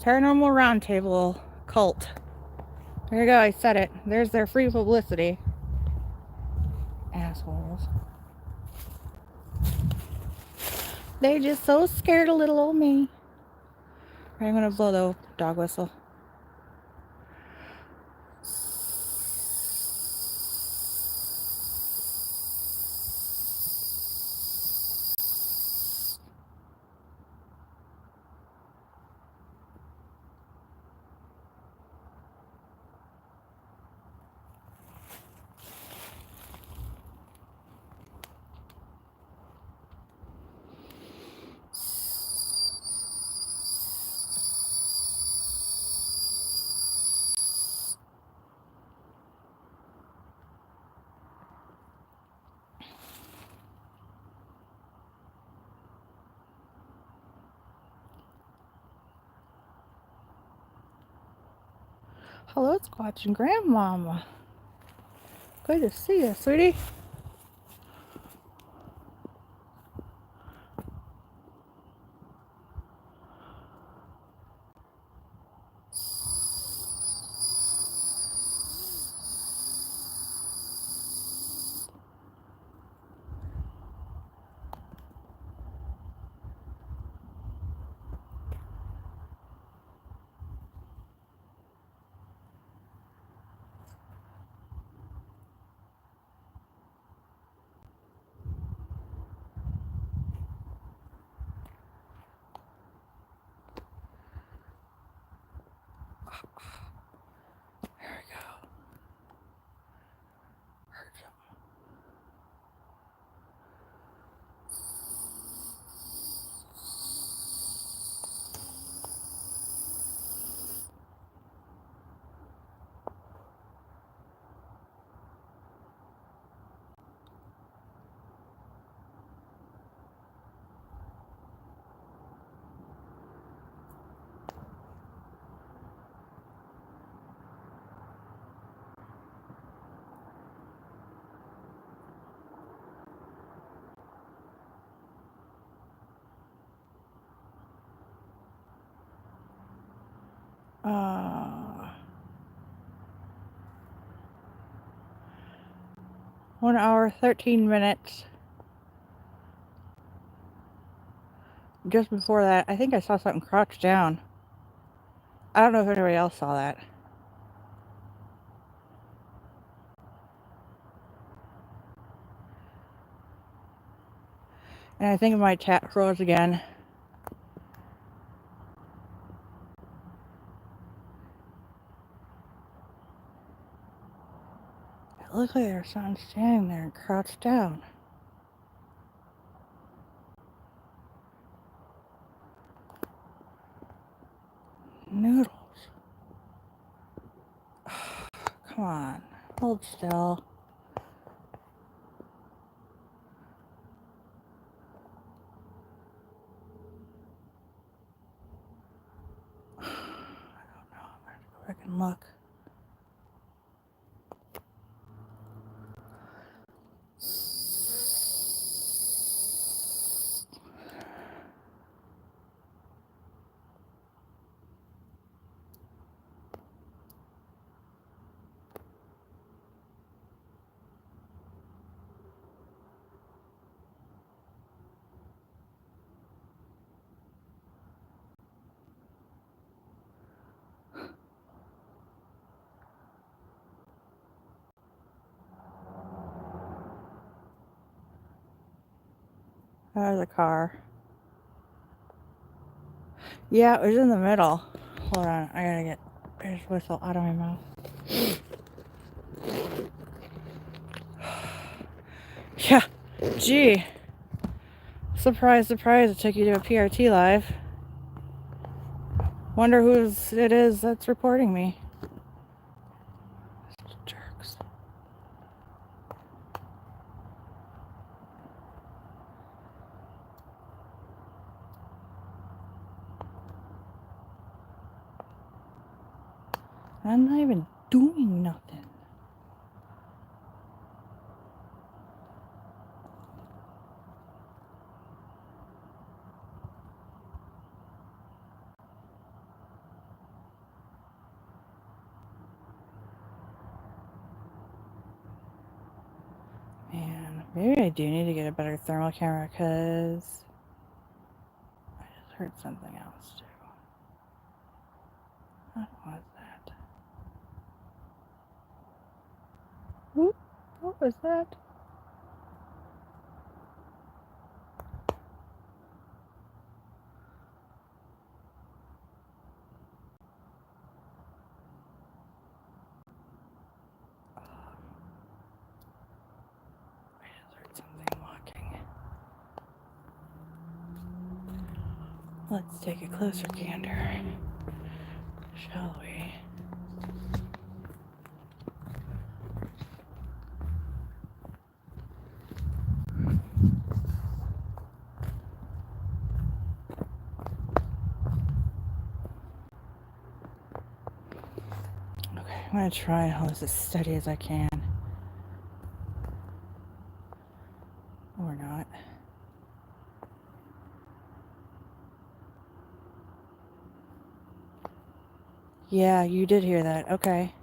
Paranormal Roundtable cult. There you go, I said it. There's their free publicity. Assholes. They just so scared of little old me. I'm gonna blow the dog whistle. Hello, Squatch and Grandmama. Good to see you, sweetie. There we go. Uh, 1 hour, 13 minutes. Just before that, I think I saw something crouched down. I don't know if anybody else saw that. And I think my chat froze again. It looked like there was someone standing there and crouched down. Noodles. Come on. Hold still. I don't know. I'm going to go back and look. There's a car. Yeah, it was in the middle. Hold on, I gotta get his whistle out of my mouth. Yeah, gee. Surprise, surprise, it took you to a PRT live. Wonder who it is that's reporting me. Jerks. I'm not even doing nothing. Man, maybe I do need to get a better thermal camera because I just heard something else too. What was that? Whoop, what was that? I just heard something walking. Let's take a closer gander, shall we? Okay, I'm gonna try and hold this as steady as I can. Or not. Yeah, you did hear that. Okay.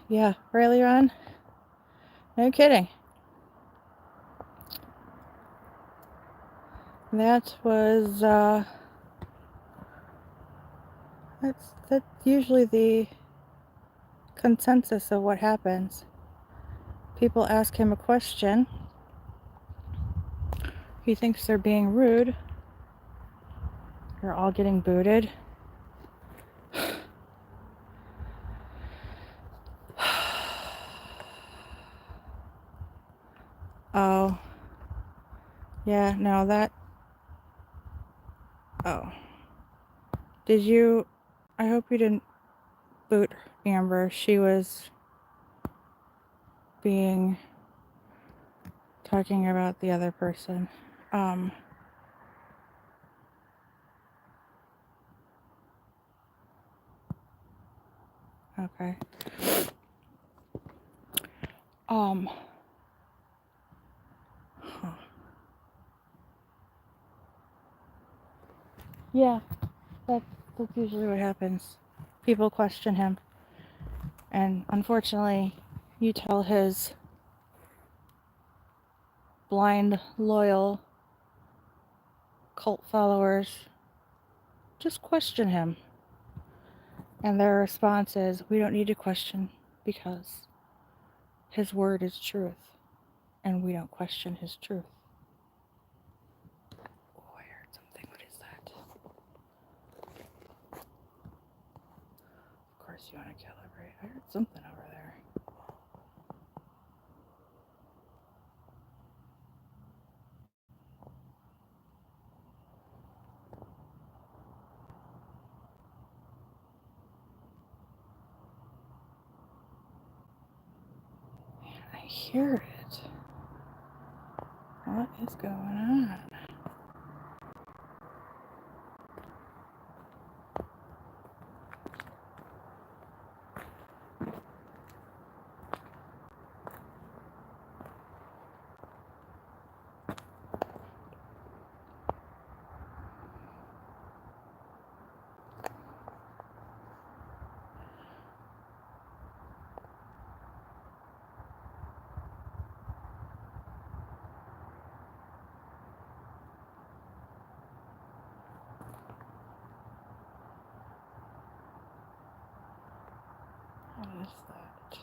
Yeah, earlier on. No kidding. That was, that's usually the consensus of what happens. People ask him a question. He thinks they're being rude. They're all getting booted. Oh. Yeah, no, that... Oh. Did you... I hope you didn't boot Amber. She was talking about the other person. Okay. Huh. Yeah, that's usually what happens. People question him. And unfortunately, you tell his blind, loyal cult followers, just question him. And their response is, we don't need to question because his word is truth. And we don't question his truth. Oh, I heard something. What is that? Of course you want to calibrate. I heard something over there. Man, I hear it. What is going on? What is that?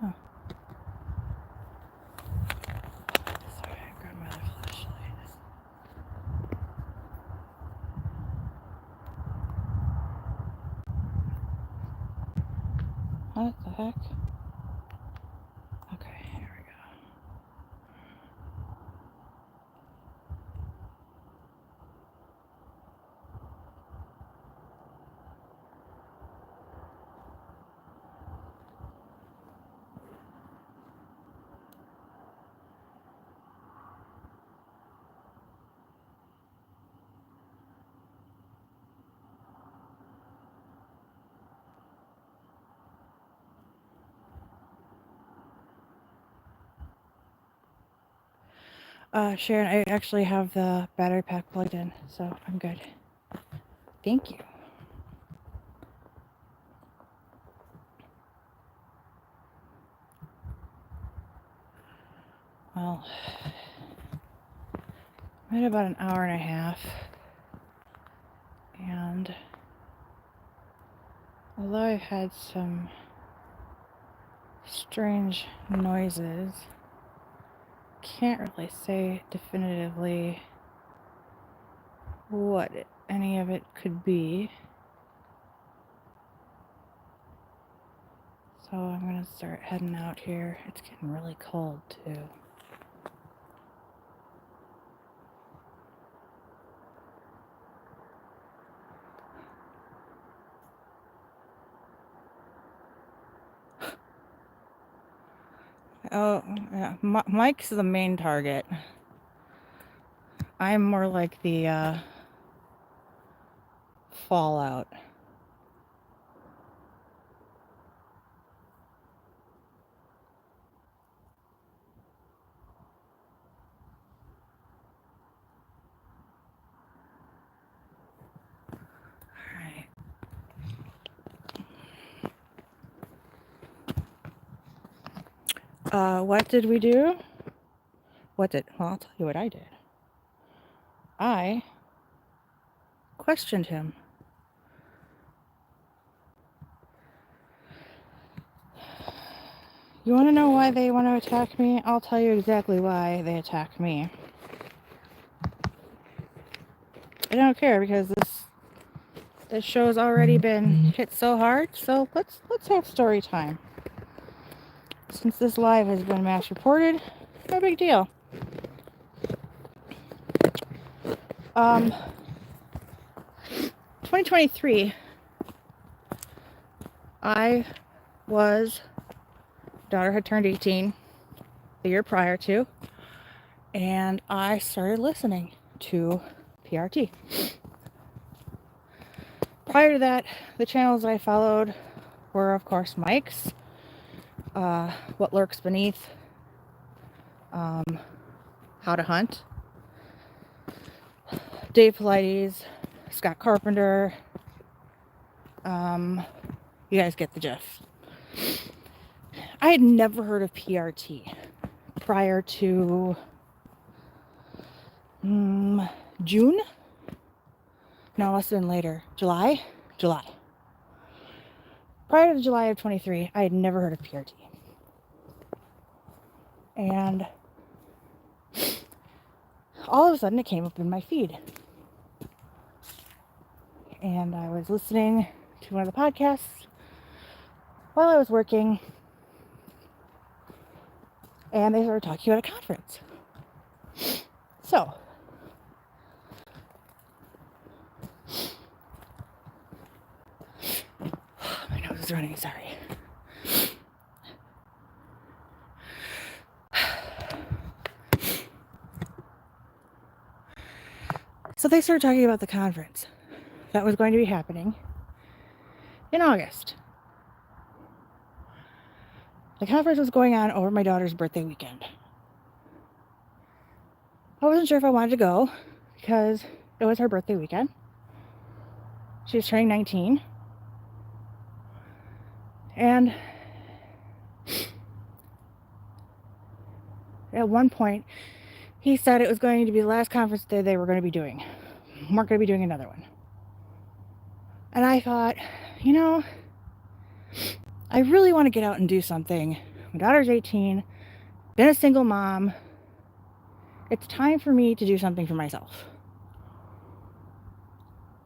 Huh. Sorry, I grabbed my other flashlight. What the heck? Okay, here we go. Sharon, I actually have the battery pack plugged in, so I'm good. Thank you. Well, I'm at about an hour and a half, and although I've had some strange noises, can't really say definitively what any of it could be. So I'm gonna start heading out here. It's getting really cold too. Oh, yeah. Mike's the main target. I'm more like the fallout. What did we do? Well, I'll tell you what I did. I questioned him. You want to know why they want to attack me? I'll tell you exactly why they attack me. I don't care because this show's already been hit so hard. So let's have story time. Since this live has been mass reported, no big deal. 2023, daughter had turned 18 the year prior to, and I started listening to PRT. Prior to that, the channels I followed were, of course, Mike's, What Lurks Beneath, How to Hunt, Dave Pilates, Scott Carpenter. You guys get the gist. I had never heard of PRT prior to June? No, it must have been later. July. Prior to July of 23, I had never heard of PRT. And all of a sudden it came up in my feed. And I was listening to one of the podcasts while I was working. And they started talking about a conference. So, my nose is running, sorry. So they started talking about the conference that was going to be happening in August. The conference was going on over my daughter's birthday weekend. I wasn't sure if I wanted to go because it was her birthday weekend. She was turning 19. And at one point, he said it was going to be the last conference day they were going to be doing. We weren't going to be doing another one. And I thought, I really want to get out and do something. My daughter's 18, been a single mom. It's time for me to do something for myself.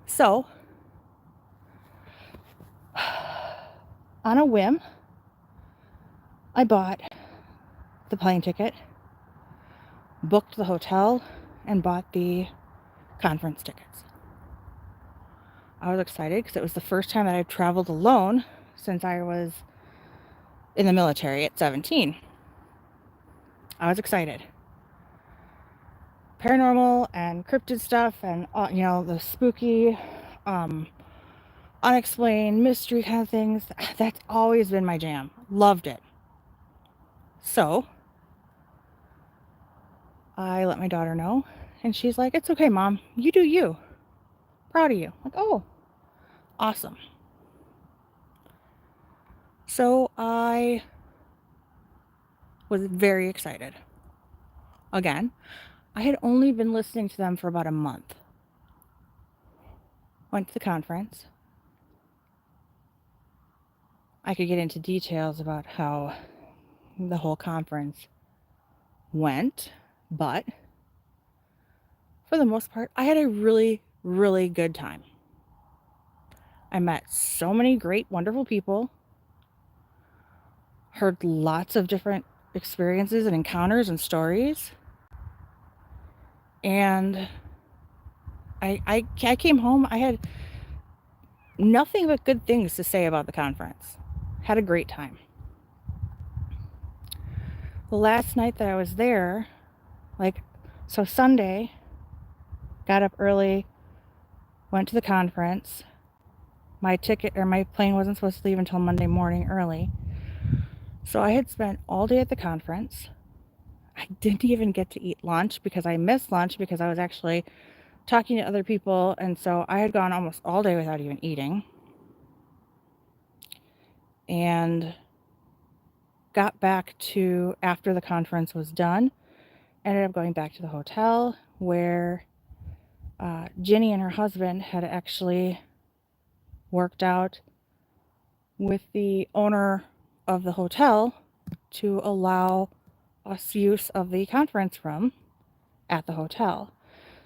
So, on a whim, I bought the plane ticket, booked the hotel, and bought the conference tickets. I was excited because it was the first time that I've traveled alone since I was in the military at 17. I was excited. Paranormal and cryptid stuff and, the spooky, unexplained mystery kind of things, that's always been my jam. Loved it. So, I let my daughter know, and she's like, "It's okay, Mom. You do you. Proud of you." I'm like, oh, awesome. So I was very excited. Again, I had only been listening to them for about a month. Went to the conference. I could get into details about how the whole conference went, but for the most part, I had a really, really good time. I met so many great, wonderful people, heard lots of different experiences and encounters and stories, and I came home, I had nothing but good things to say about the conference. Had a great time. The last night that I was there, so Sunday, got up early, went to the conference. My plane wasn't supposed to leave until Monday morning early. So I had spent all day at the conference. I didn't even get to eat lunch because I missed lunch because I was actually talking to other people. And so I had gone almost all day without even eating. And got back to after the conference was done. Ended up going back to the hotel where Ginny and her husband had actually worked out with the owner of the hotel to allow us use of the conference room at the hotel.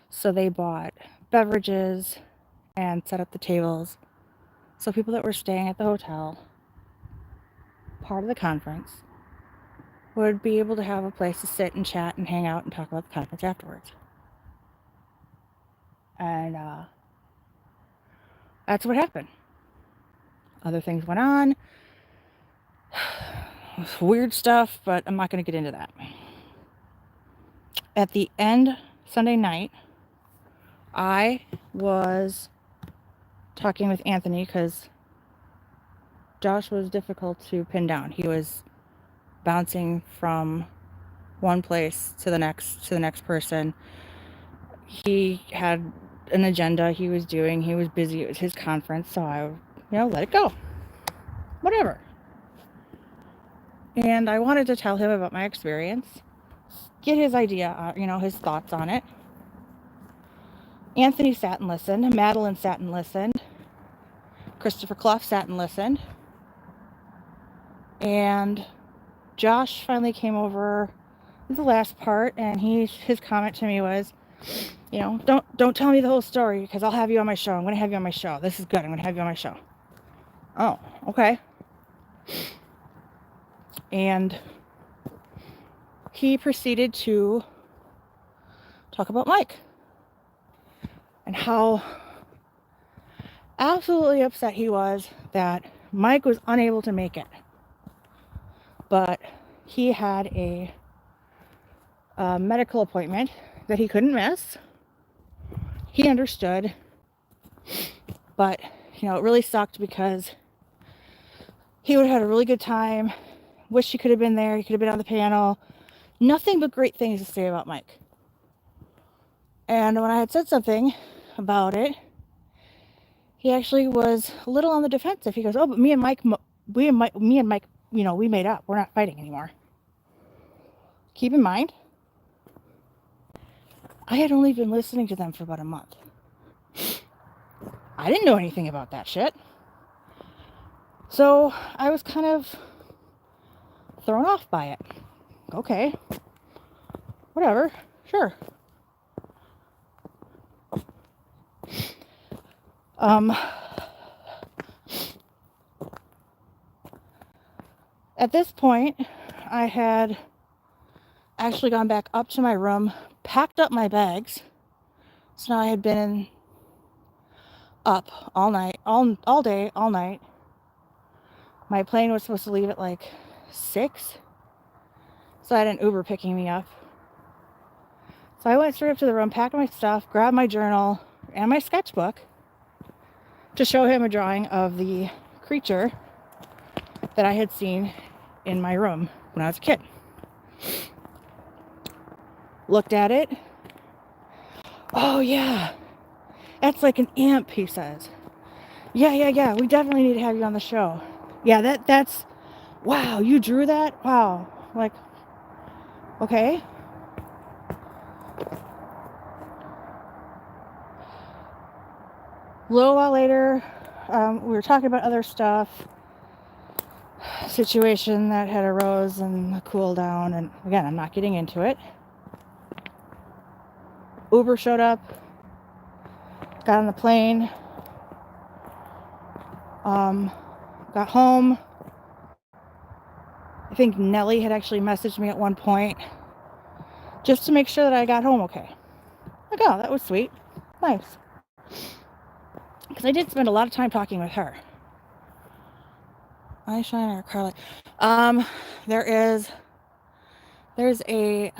So they bought beverages and set up the tables so people that were staying at the hotel, part of the conference, would be able to have a place to sit and chat and hang out and talk about the conference afterwards. And that's what happened. Other things went on. Weird stuff, but I'm not going to get into that. At the end, Sunday night, I was talking with Anthony because Josh was difficult to pin down. He was bouncing from one place to the next person. He had an agenda he was doing. He was busy. It was his conference, so I, let it go. Whatever. And I wanted to tell him about my experience, get his idea, his thoughts on it. Anthony sat and listened. Madeline sat and listened. Christopher Clough sat and listened. And Josh finally came over the last part, and his comment to me was, don't tell me the whole story because I'll have you on my show. I'm going to have you on my show. This is good. I'm going to have you on my show. Oh, okay. And he proceeded to talk about Mike and how absolutely upset he was that Mike was unable to make it. But he had a medical appointment that he couldn't miss. He understood, but it really sucked because he would have had a really good time. Wish he could have been there. He could have been on the panel. Nothing but great things to say about Mike. And when I had said something about it, he actually was a little on the defensive. He goes, "Oh, but me and Mike, we made up. We're not fighting anymore." Keep in mind, I had only been listening to them for about a month. I didn't know anything about that shit. So I was kind of thrown off by it. Okay. Whatever. Sure. At this point, I had actually gone back up to my room, packed up my bags. So now I had been up all night, all day, all night. My plane was supposed to leave at 6. So I had an Uber picking me up. So I went straight up to the room, packed my stuff, grabbed my journal and my sketchbook to show him a drawing of the creature that I had seen in my room when I was a kid. Looked at it. "Oh yeah, that's like an imp," he says. Yeah, we definitely need to have you on the show. Yeah, that's, wow, you drew that? Wow. Okay. A little while later, we were talking about other stuff, situation that had arose and the cool down, and again, I'm not getting into it. Uber showed up, got on the plane, got home. I think Nellie had actually messaged me at one point just to make sure that I got home okay. Oh, that was sweet. Nice. Because I did spend a lot of time talking with her. I shine our car light. There is There's a,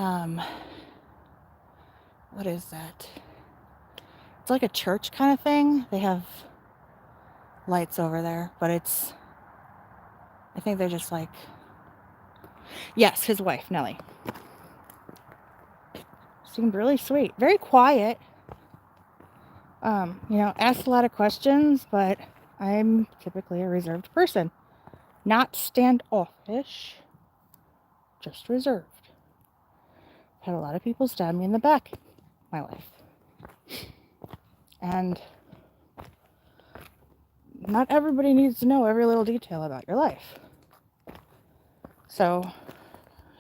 what is that? It's like a church kind of thing. They have lights over there, but I think they're just like, yes, his wife, Nellie. Seemed really sweet. Very quiet. Asked a lot of questions, but I'm typically a reserved person. Not standoffish, just reserved. Had a lot of people stab me in the back my life. And not everybody needs to know every little detail about your life. So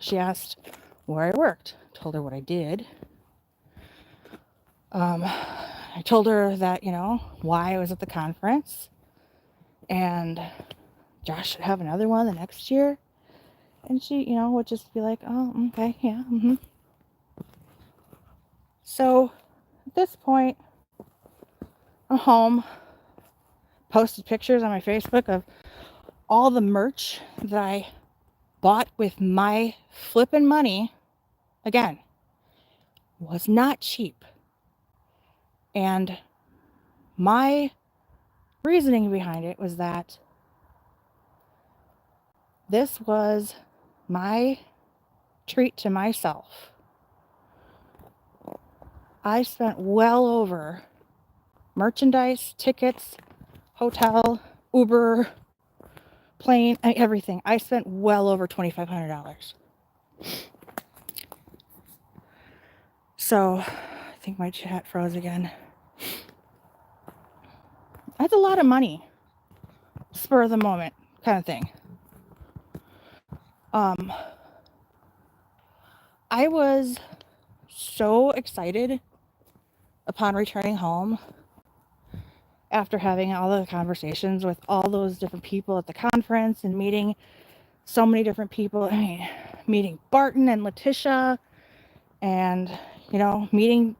she asked where I worked. Told her what I did. I told her that, why I was at the conference. And Josh should have another one the next year. And she, would just be like, oh, okay, yeah, mm-hmm. So at this point, I'm home. Posted pictures on my Facebook of all the merch that I bought with my flippin' money. Again, was not cheap. And my reasoning behind it was that this was my treat to myself. I spent well over merchandise, tickets, hotel, Uber, plane, everything. I spent well over $2,500. So I think my chat froze again. That's a lot of money. Spur of the moment kind of thing. I was so excited upon returning home after having all the conversations with all those different people at the conference and meeting so many different people. I mean, meeting Barton and Letitia and, meeting,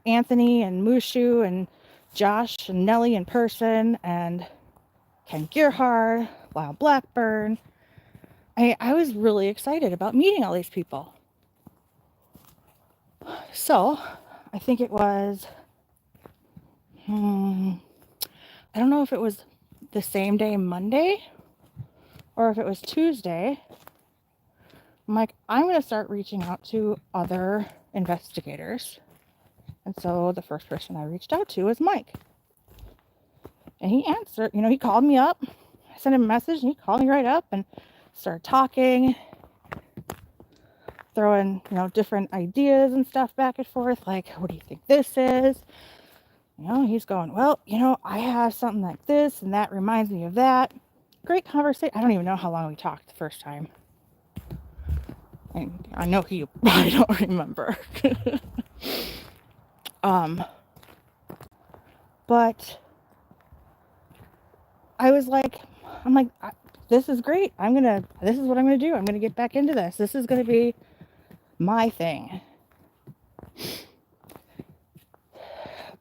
Anthony and Mushu and Josh and Nellie in person and Ken Gearhart, Lyle Blackburn. I was really excited about meeting all these people. So I think it was, I don't know if it was the same day, Monday, or if it was Tuesday. I'm like, I'm going to start reaching out to other investigators. And so the first person I reached out to was Mike. And he answered, he called me up. I sent him a message and he called me right up and started talking, throwing, different ideas and stuff back and forth. Like, what do you think this is? He's going, well, I have something like this and that reminds me of that. Great conversation. I don't even know how long we talked the first time. And I know you probably don't remember. But I was like, this is great. This is what I'm going to do. I'm going to get back into this. This is going to be my thing.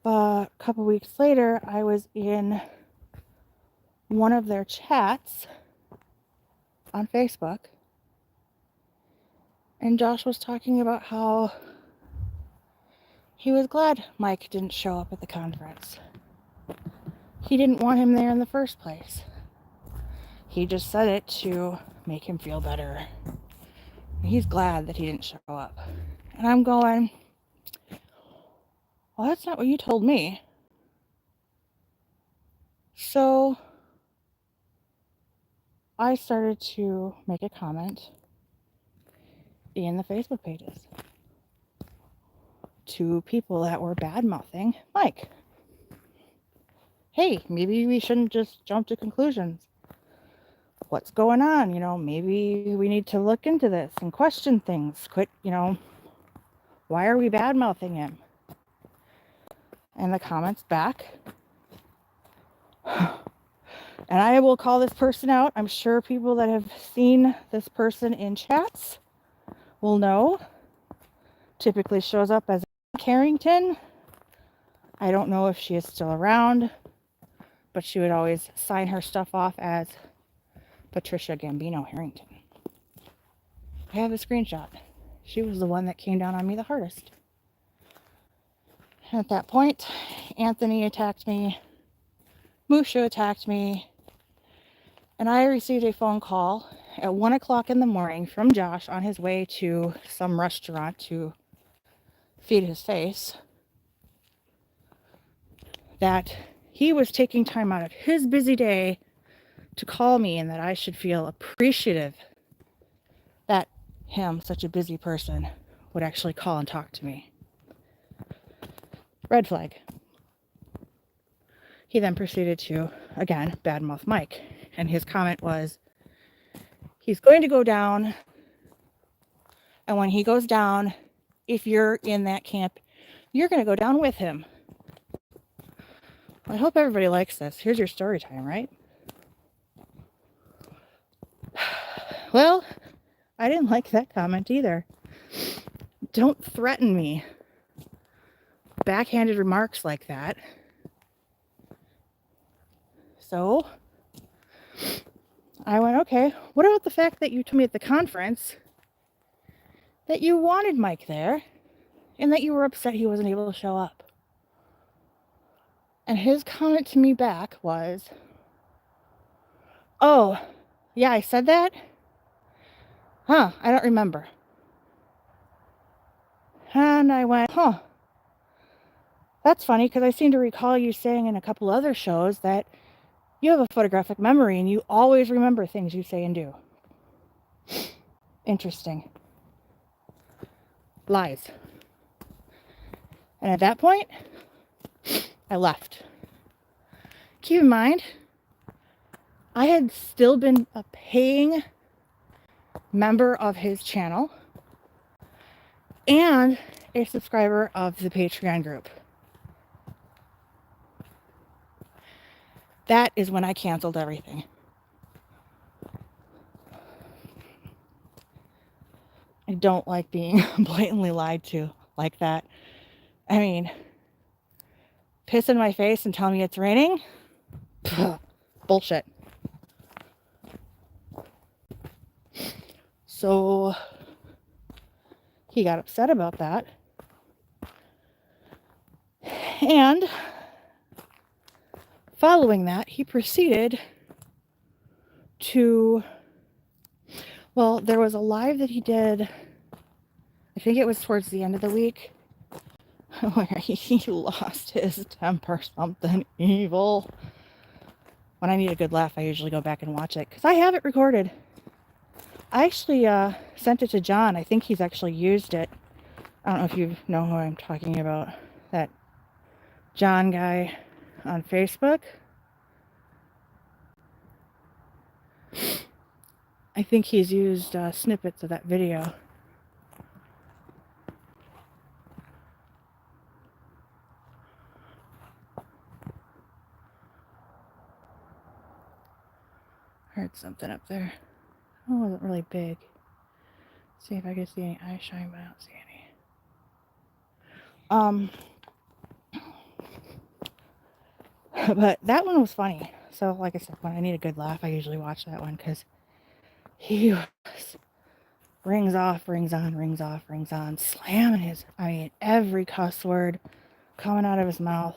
But a couple weeks later, I was in one of their chats on Facebook. And Josh was talking about how he was glad Mike didn't show up at the conference. He didn't want him there in the first place. He just said it to make him feel better. He's glad that he didn't show up. And I'm going, well, that's not what you told me. So I started to make a comment in the Facebook pages to people that were bad-mouthing Mike. Hey, maybe we shouldn't just jump to conclusions. What's going on? Maybe we need to look into this and question things. Quit, why are we bad-mouthing him? And the comments back. And I will call this person out. I'm sure people that have seen this person in chats will know. Typically shows up as Carrington. I don't know if she is still around, but she would always sign her stuff off as Patricia Gambino Harrington. I have a screenshot. She was the one that came down on me the hardest. At that point, Anthony attacked me, Musha attacked me, and I received a phone call at 1 o'clock in the morning from Josh on his way to some restaurant to feed his face that he was taking time out of his busy day to call me, and that I should feel appreciative that him, such a busy person, would actually call and talk to me. Red flag. He then proceeded to, again, badmouth Mike. And his comment was, he's going to go down, and when he goes down, if you're in that camp, you're going to go down with him. Well, I hope everybody likes this. Here's your story time, right? Well, I didn't like that comment either. Don't threaten me. Backhanded remarks like that. So I went, okay, what about the fact that you told me at the conference that you wanted Mike there and that you were upset he wasn't able to show up? And his comment to me back was, oh, yeah, I said that? Huh, I don't remember. And I went, that's funny, because I seem to recall you saying in a couple other shows that you have a photographic memory and you always remember things you say and do. Interesting. Lies. And at that point, I left. Keep in mind, I had still been a paying member of his channel and a subscriber of the Patreon group. That is when I canceled everything. I don't like being blatantly lied to like that. I mean, piss in my face and tell me it's raining? Bullshit. So he got upset about that. And following that, he proceeded to, well, there was a live that he did, I think it was towards the end of the week, where he lost his temper, something evil. When I need a good laugh, I usually go back and watch it, because I have it recorded. I actually sent it to John. I think he's actually used it. I don't know if you know who I'm talking about. That John guy on Facebook. I think he's used snippets of that video. Heard something up there. Oh, it wasn't really big. Let's see if I can see any eye shine, but I don't see any. But that one was funny. So, like I said, when I need a good laugh, I usually watch that one, because he was rings off, rings on, rings off, rings on, slamming his, every cuss word coming out of his mouth.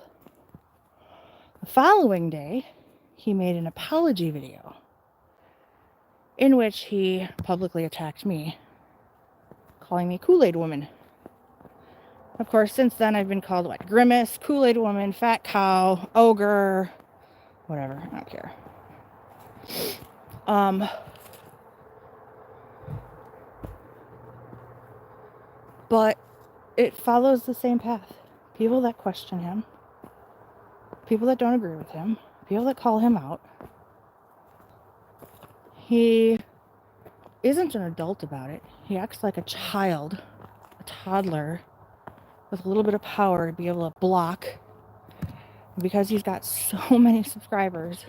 The following day, he made an apology video in which he publicly attacked me, calling me Kool-Aid woman. Of course, since then I've been called Grimace, Kool-Aid woman, fat cow, ogre, whatever, I don't care. But it follows the same path. People that question him, people that don't agree with him, people that call him out. He isn't an adult about it. He acts like a child, a toddler, with a little bit of power to be able to block. Because he's got so many subscribers,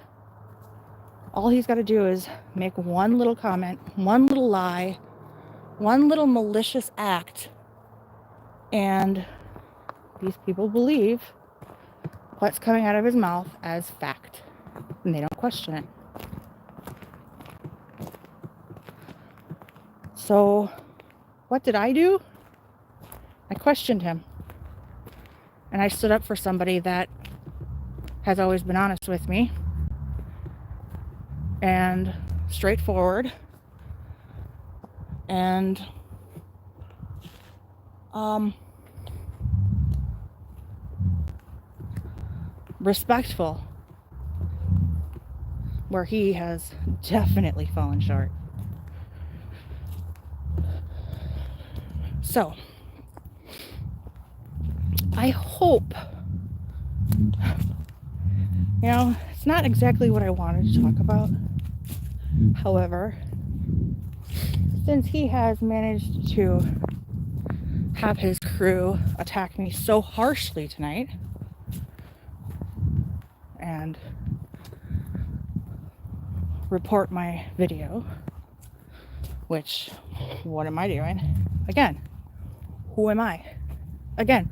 all he's got to do is make one little comment, one little lie, one little malicious act, and these people believe what's coming out of his mouth as fact, and they don't question it. So What did I do? I questioned him. And I stood up for somebody that has always been honest with me and straightforward and respectful, where he has definitely fallen short. So, I hope, it's not exactly what I wanted to talk about. However, since he has managed to have his crew attack me so harshly tonight and report my video, which, what am I doing? Again, who am I? Again,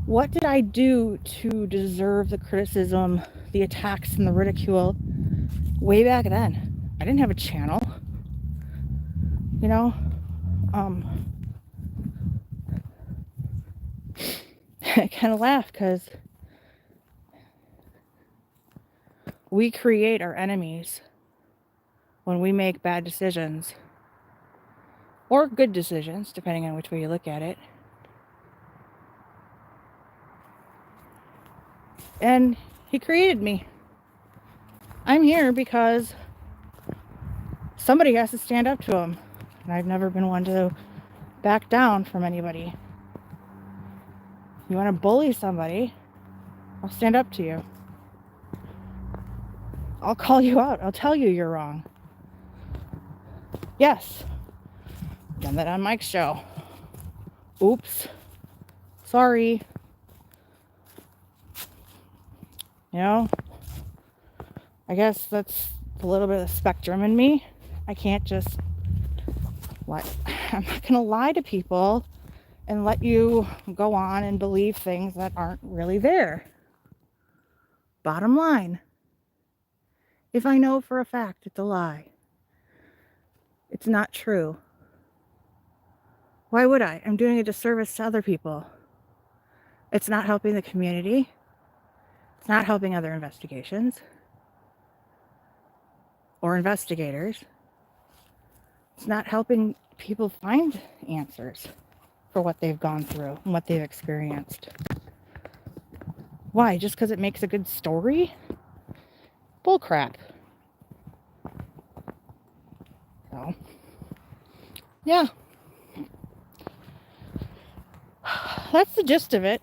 what did I do to deserve the criticism, the attacks, and the ridicule way back then? I didn't have a channel. I kind of laugh because we create our enemies when we make bad decisions, or good decisions, depending on which way you look at it. And he created me. I'm here because somebody has to stand up to him. And I've never been one to back down from anybody. You want to bully somebody, I'll stand up to you. I'll call you out. I'll tell you you're wrong. Yes. Done that on Mike's show. Oops. Sorry. I guess that's a little bit of the spectrum in me. I can't just I'm not going to lie to people and let you go on and believe things that aren't really there. Bottom line, if I know for a fact it's a lie, it's not true, why would I? I'm doing a disservice to other people. It's not helping the community. It's not helping other investigations or investigators. It's not helping people find answers for what they've gone through and what they've experienced. Why? Just because it makes a good story? Bullcrap. So, yeah. That's the gist of it.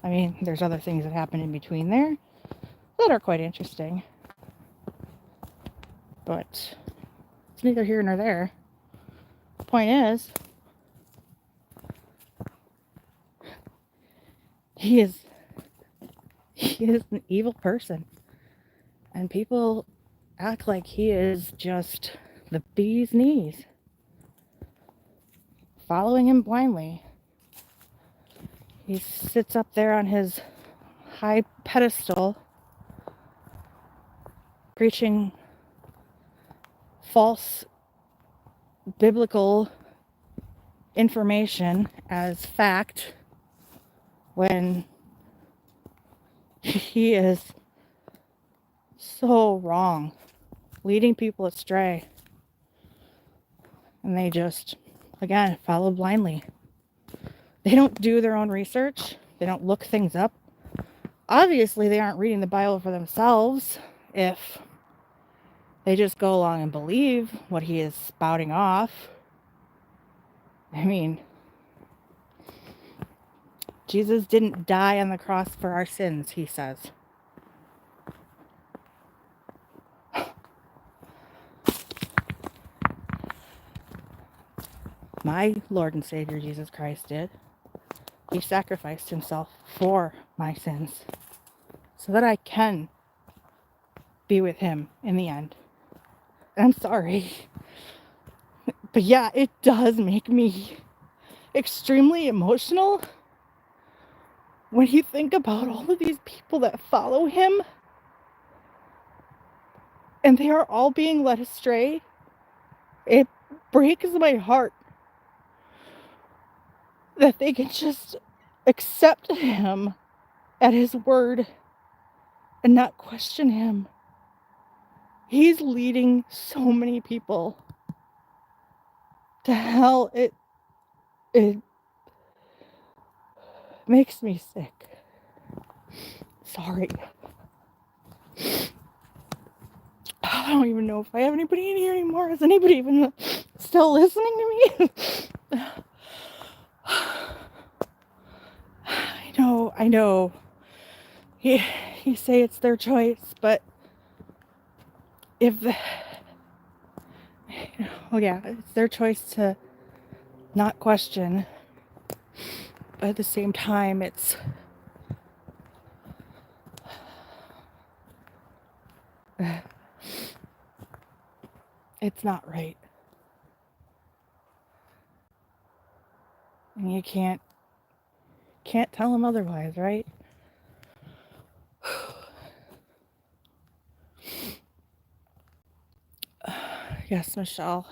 I mean, there's other things that happen in between there that are quite interesting. But it's neither here nor there. The point is, he is an evil person. And people act like he is just the bee's knees, following him blindly. He sits up there on his high pedestal, preaching false biblical information as fact, when he is so wrong, leading people astray. And they just, again, follow blindly. They don't do their own research. They don't look things up. Obviously, they aren't reading the Bible for themselves if they just go along and believe what he is spouting off. I mean, Jesus didn't die on the cross for our sins, he says. My Lord and Savior Jesus Christ did. He sacrificed himself for my sins so that I can be with him in the end. And I'm sorry, but yeah, it does make me extremely emotional when you think about all of these people that follow him and they are all being led astray. It breaks my heart that they can just accept him at his word and not question him. He's leading so many people to hell. It makes me sick. Sorry. I don't even know if I have anybody in here anymore. Is anybody even still listening to me? I know. You say it's their choice, but if it's their choice to not question, but at the same time, it's not right. And you can't tell them otherwise, right? Yes, Michelle.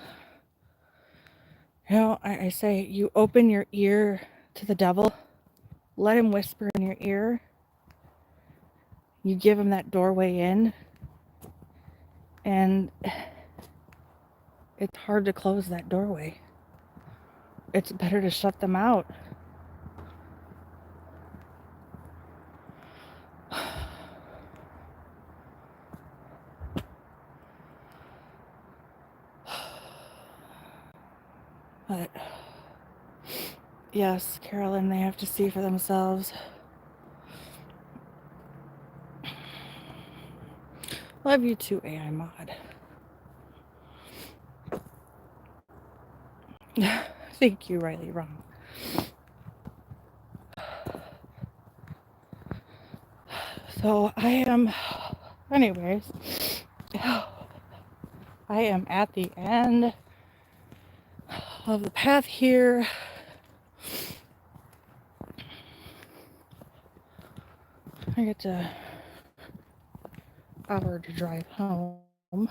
I say you open your ear to the devil, let him whisper in your ear. You give him that doorway in, and it's hard to close that doorway. It's better to shut them out. But yes, Carolyn, they have to see for themselves. Love you too, AI Mod. Thank you, Riley Wrong. So anyways, I am at the end of the path here. I get an hour to drive home, a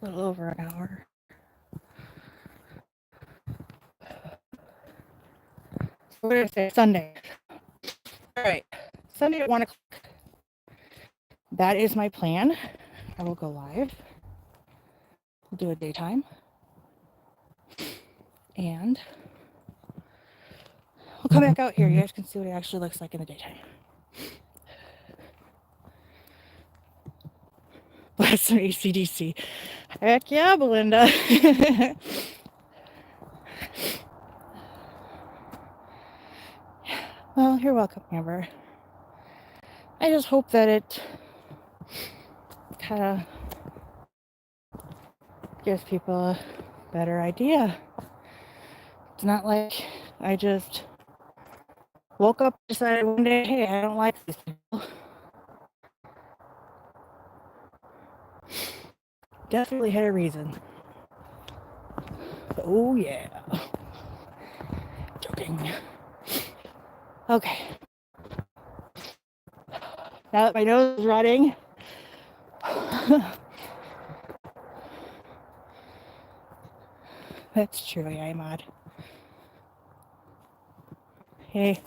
little over an hour. So what did I say? Sunday. All right, Sunday at 1 o'clock. That is my plan. I will go live. We'll do a daytime. And we'll come back out here. You guys can see what it actually looks like in the daytime. Bless some ACDC. Heck yeah, Belinda. Well, you're welcome, Amber. I just hope that it kind of gives people a better idea. It's not like I just woke up and decided one day, hey, I don't like these people. Definitely had a reason. Oh yeah. Joking. Okay. Now that my nose is running. That's true, yeah, Mod. Hey.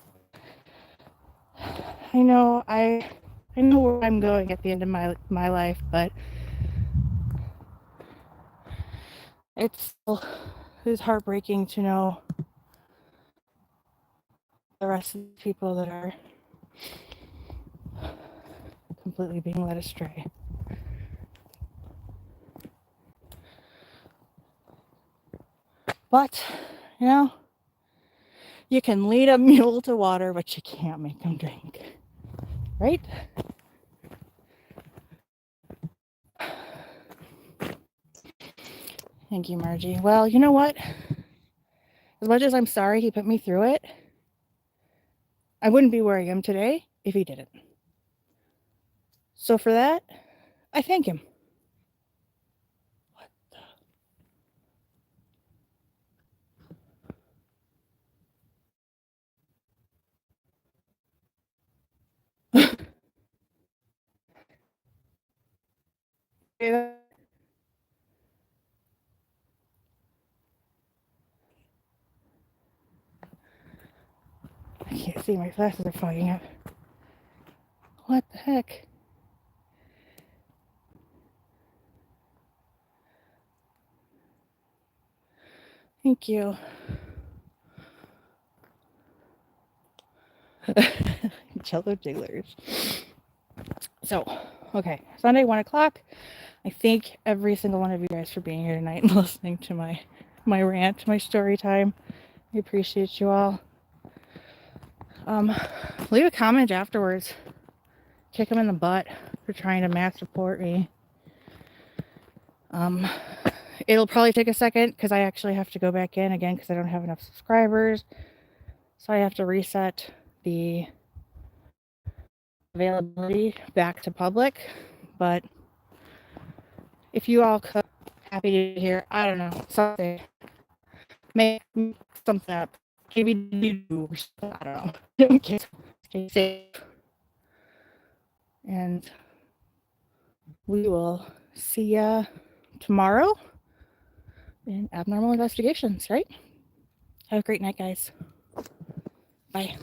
I know where I'm going at the end of my life, but it's heartbreaking to know the rest of the people that are completely being led astray. But, you can lead a mule to water, but you can't make him drink. Right? Thank you, Margie. Well, you know what? As much as I'm sorry he put me through it, I wouldn't be where I am today if he didn't. So for that, I thank him. Yeah. see, my glasses are fogging up. What the heck? Thank you. Jello jigglers. So, okay, Sunday, 1 o'clock. I thank every single one of you guys for being here tonight and listening to my rant, my story time. I appreciate you all. Leave a comment afterwards. Kick them in the butt for trying to mass report me. It'll probably take a second because I actually have to go back in again because I don't have enough subscribers. So I have to reset the availability back to public. But if you all could, happy to hear, I don't know, something. Make something up. Maybe do, I don't know. Stay safe. And we will see ya tomorrow in Abnormal Investigations, right? Have a great night, guys. Bye.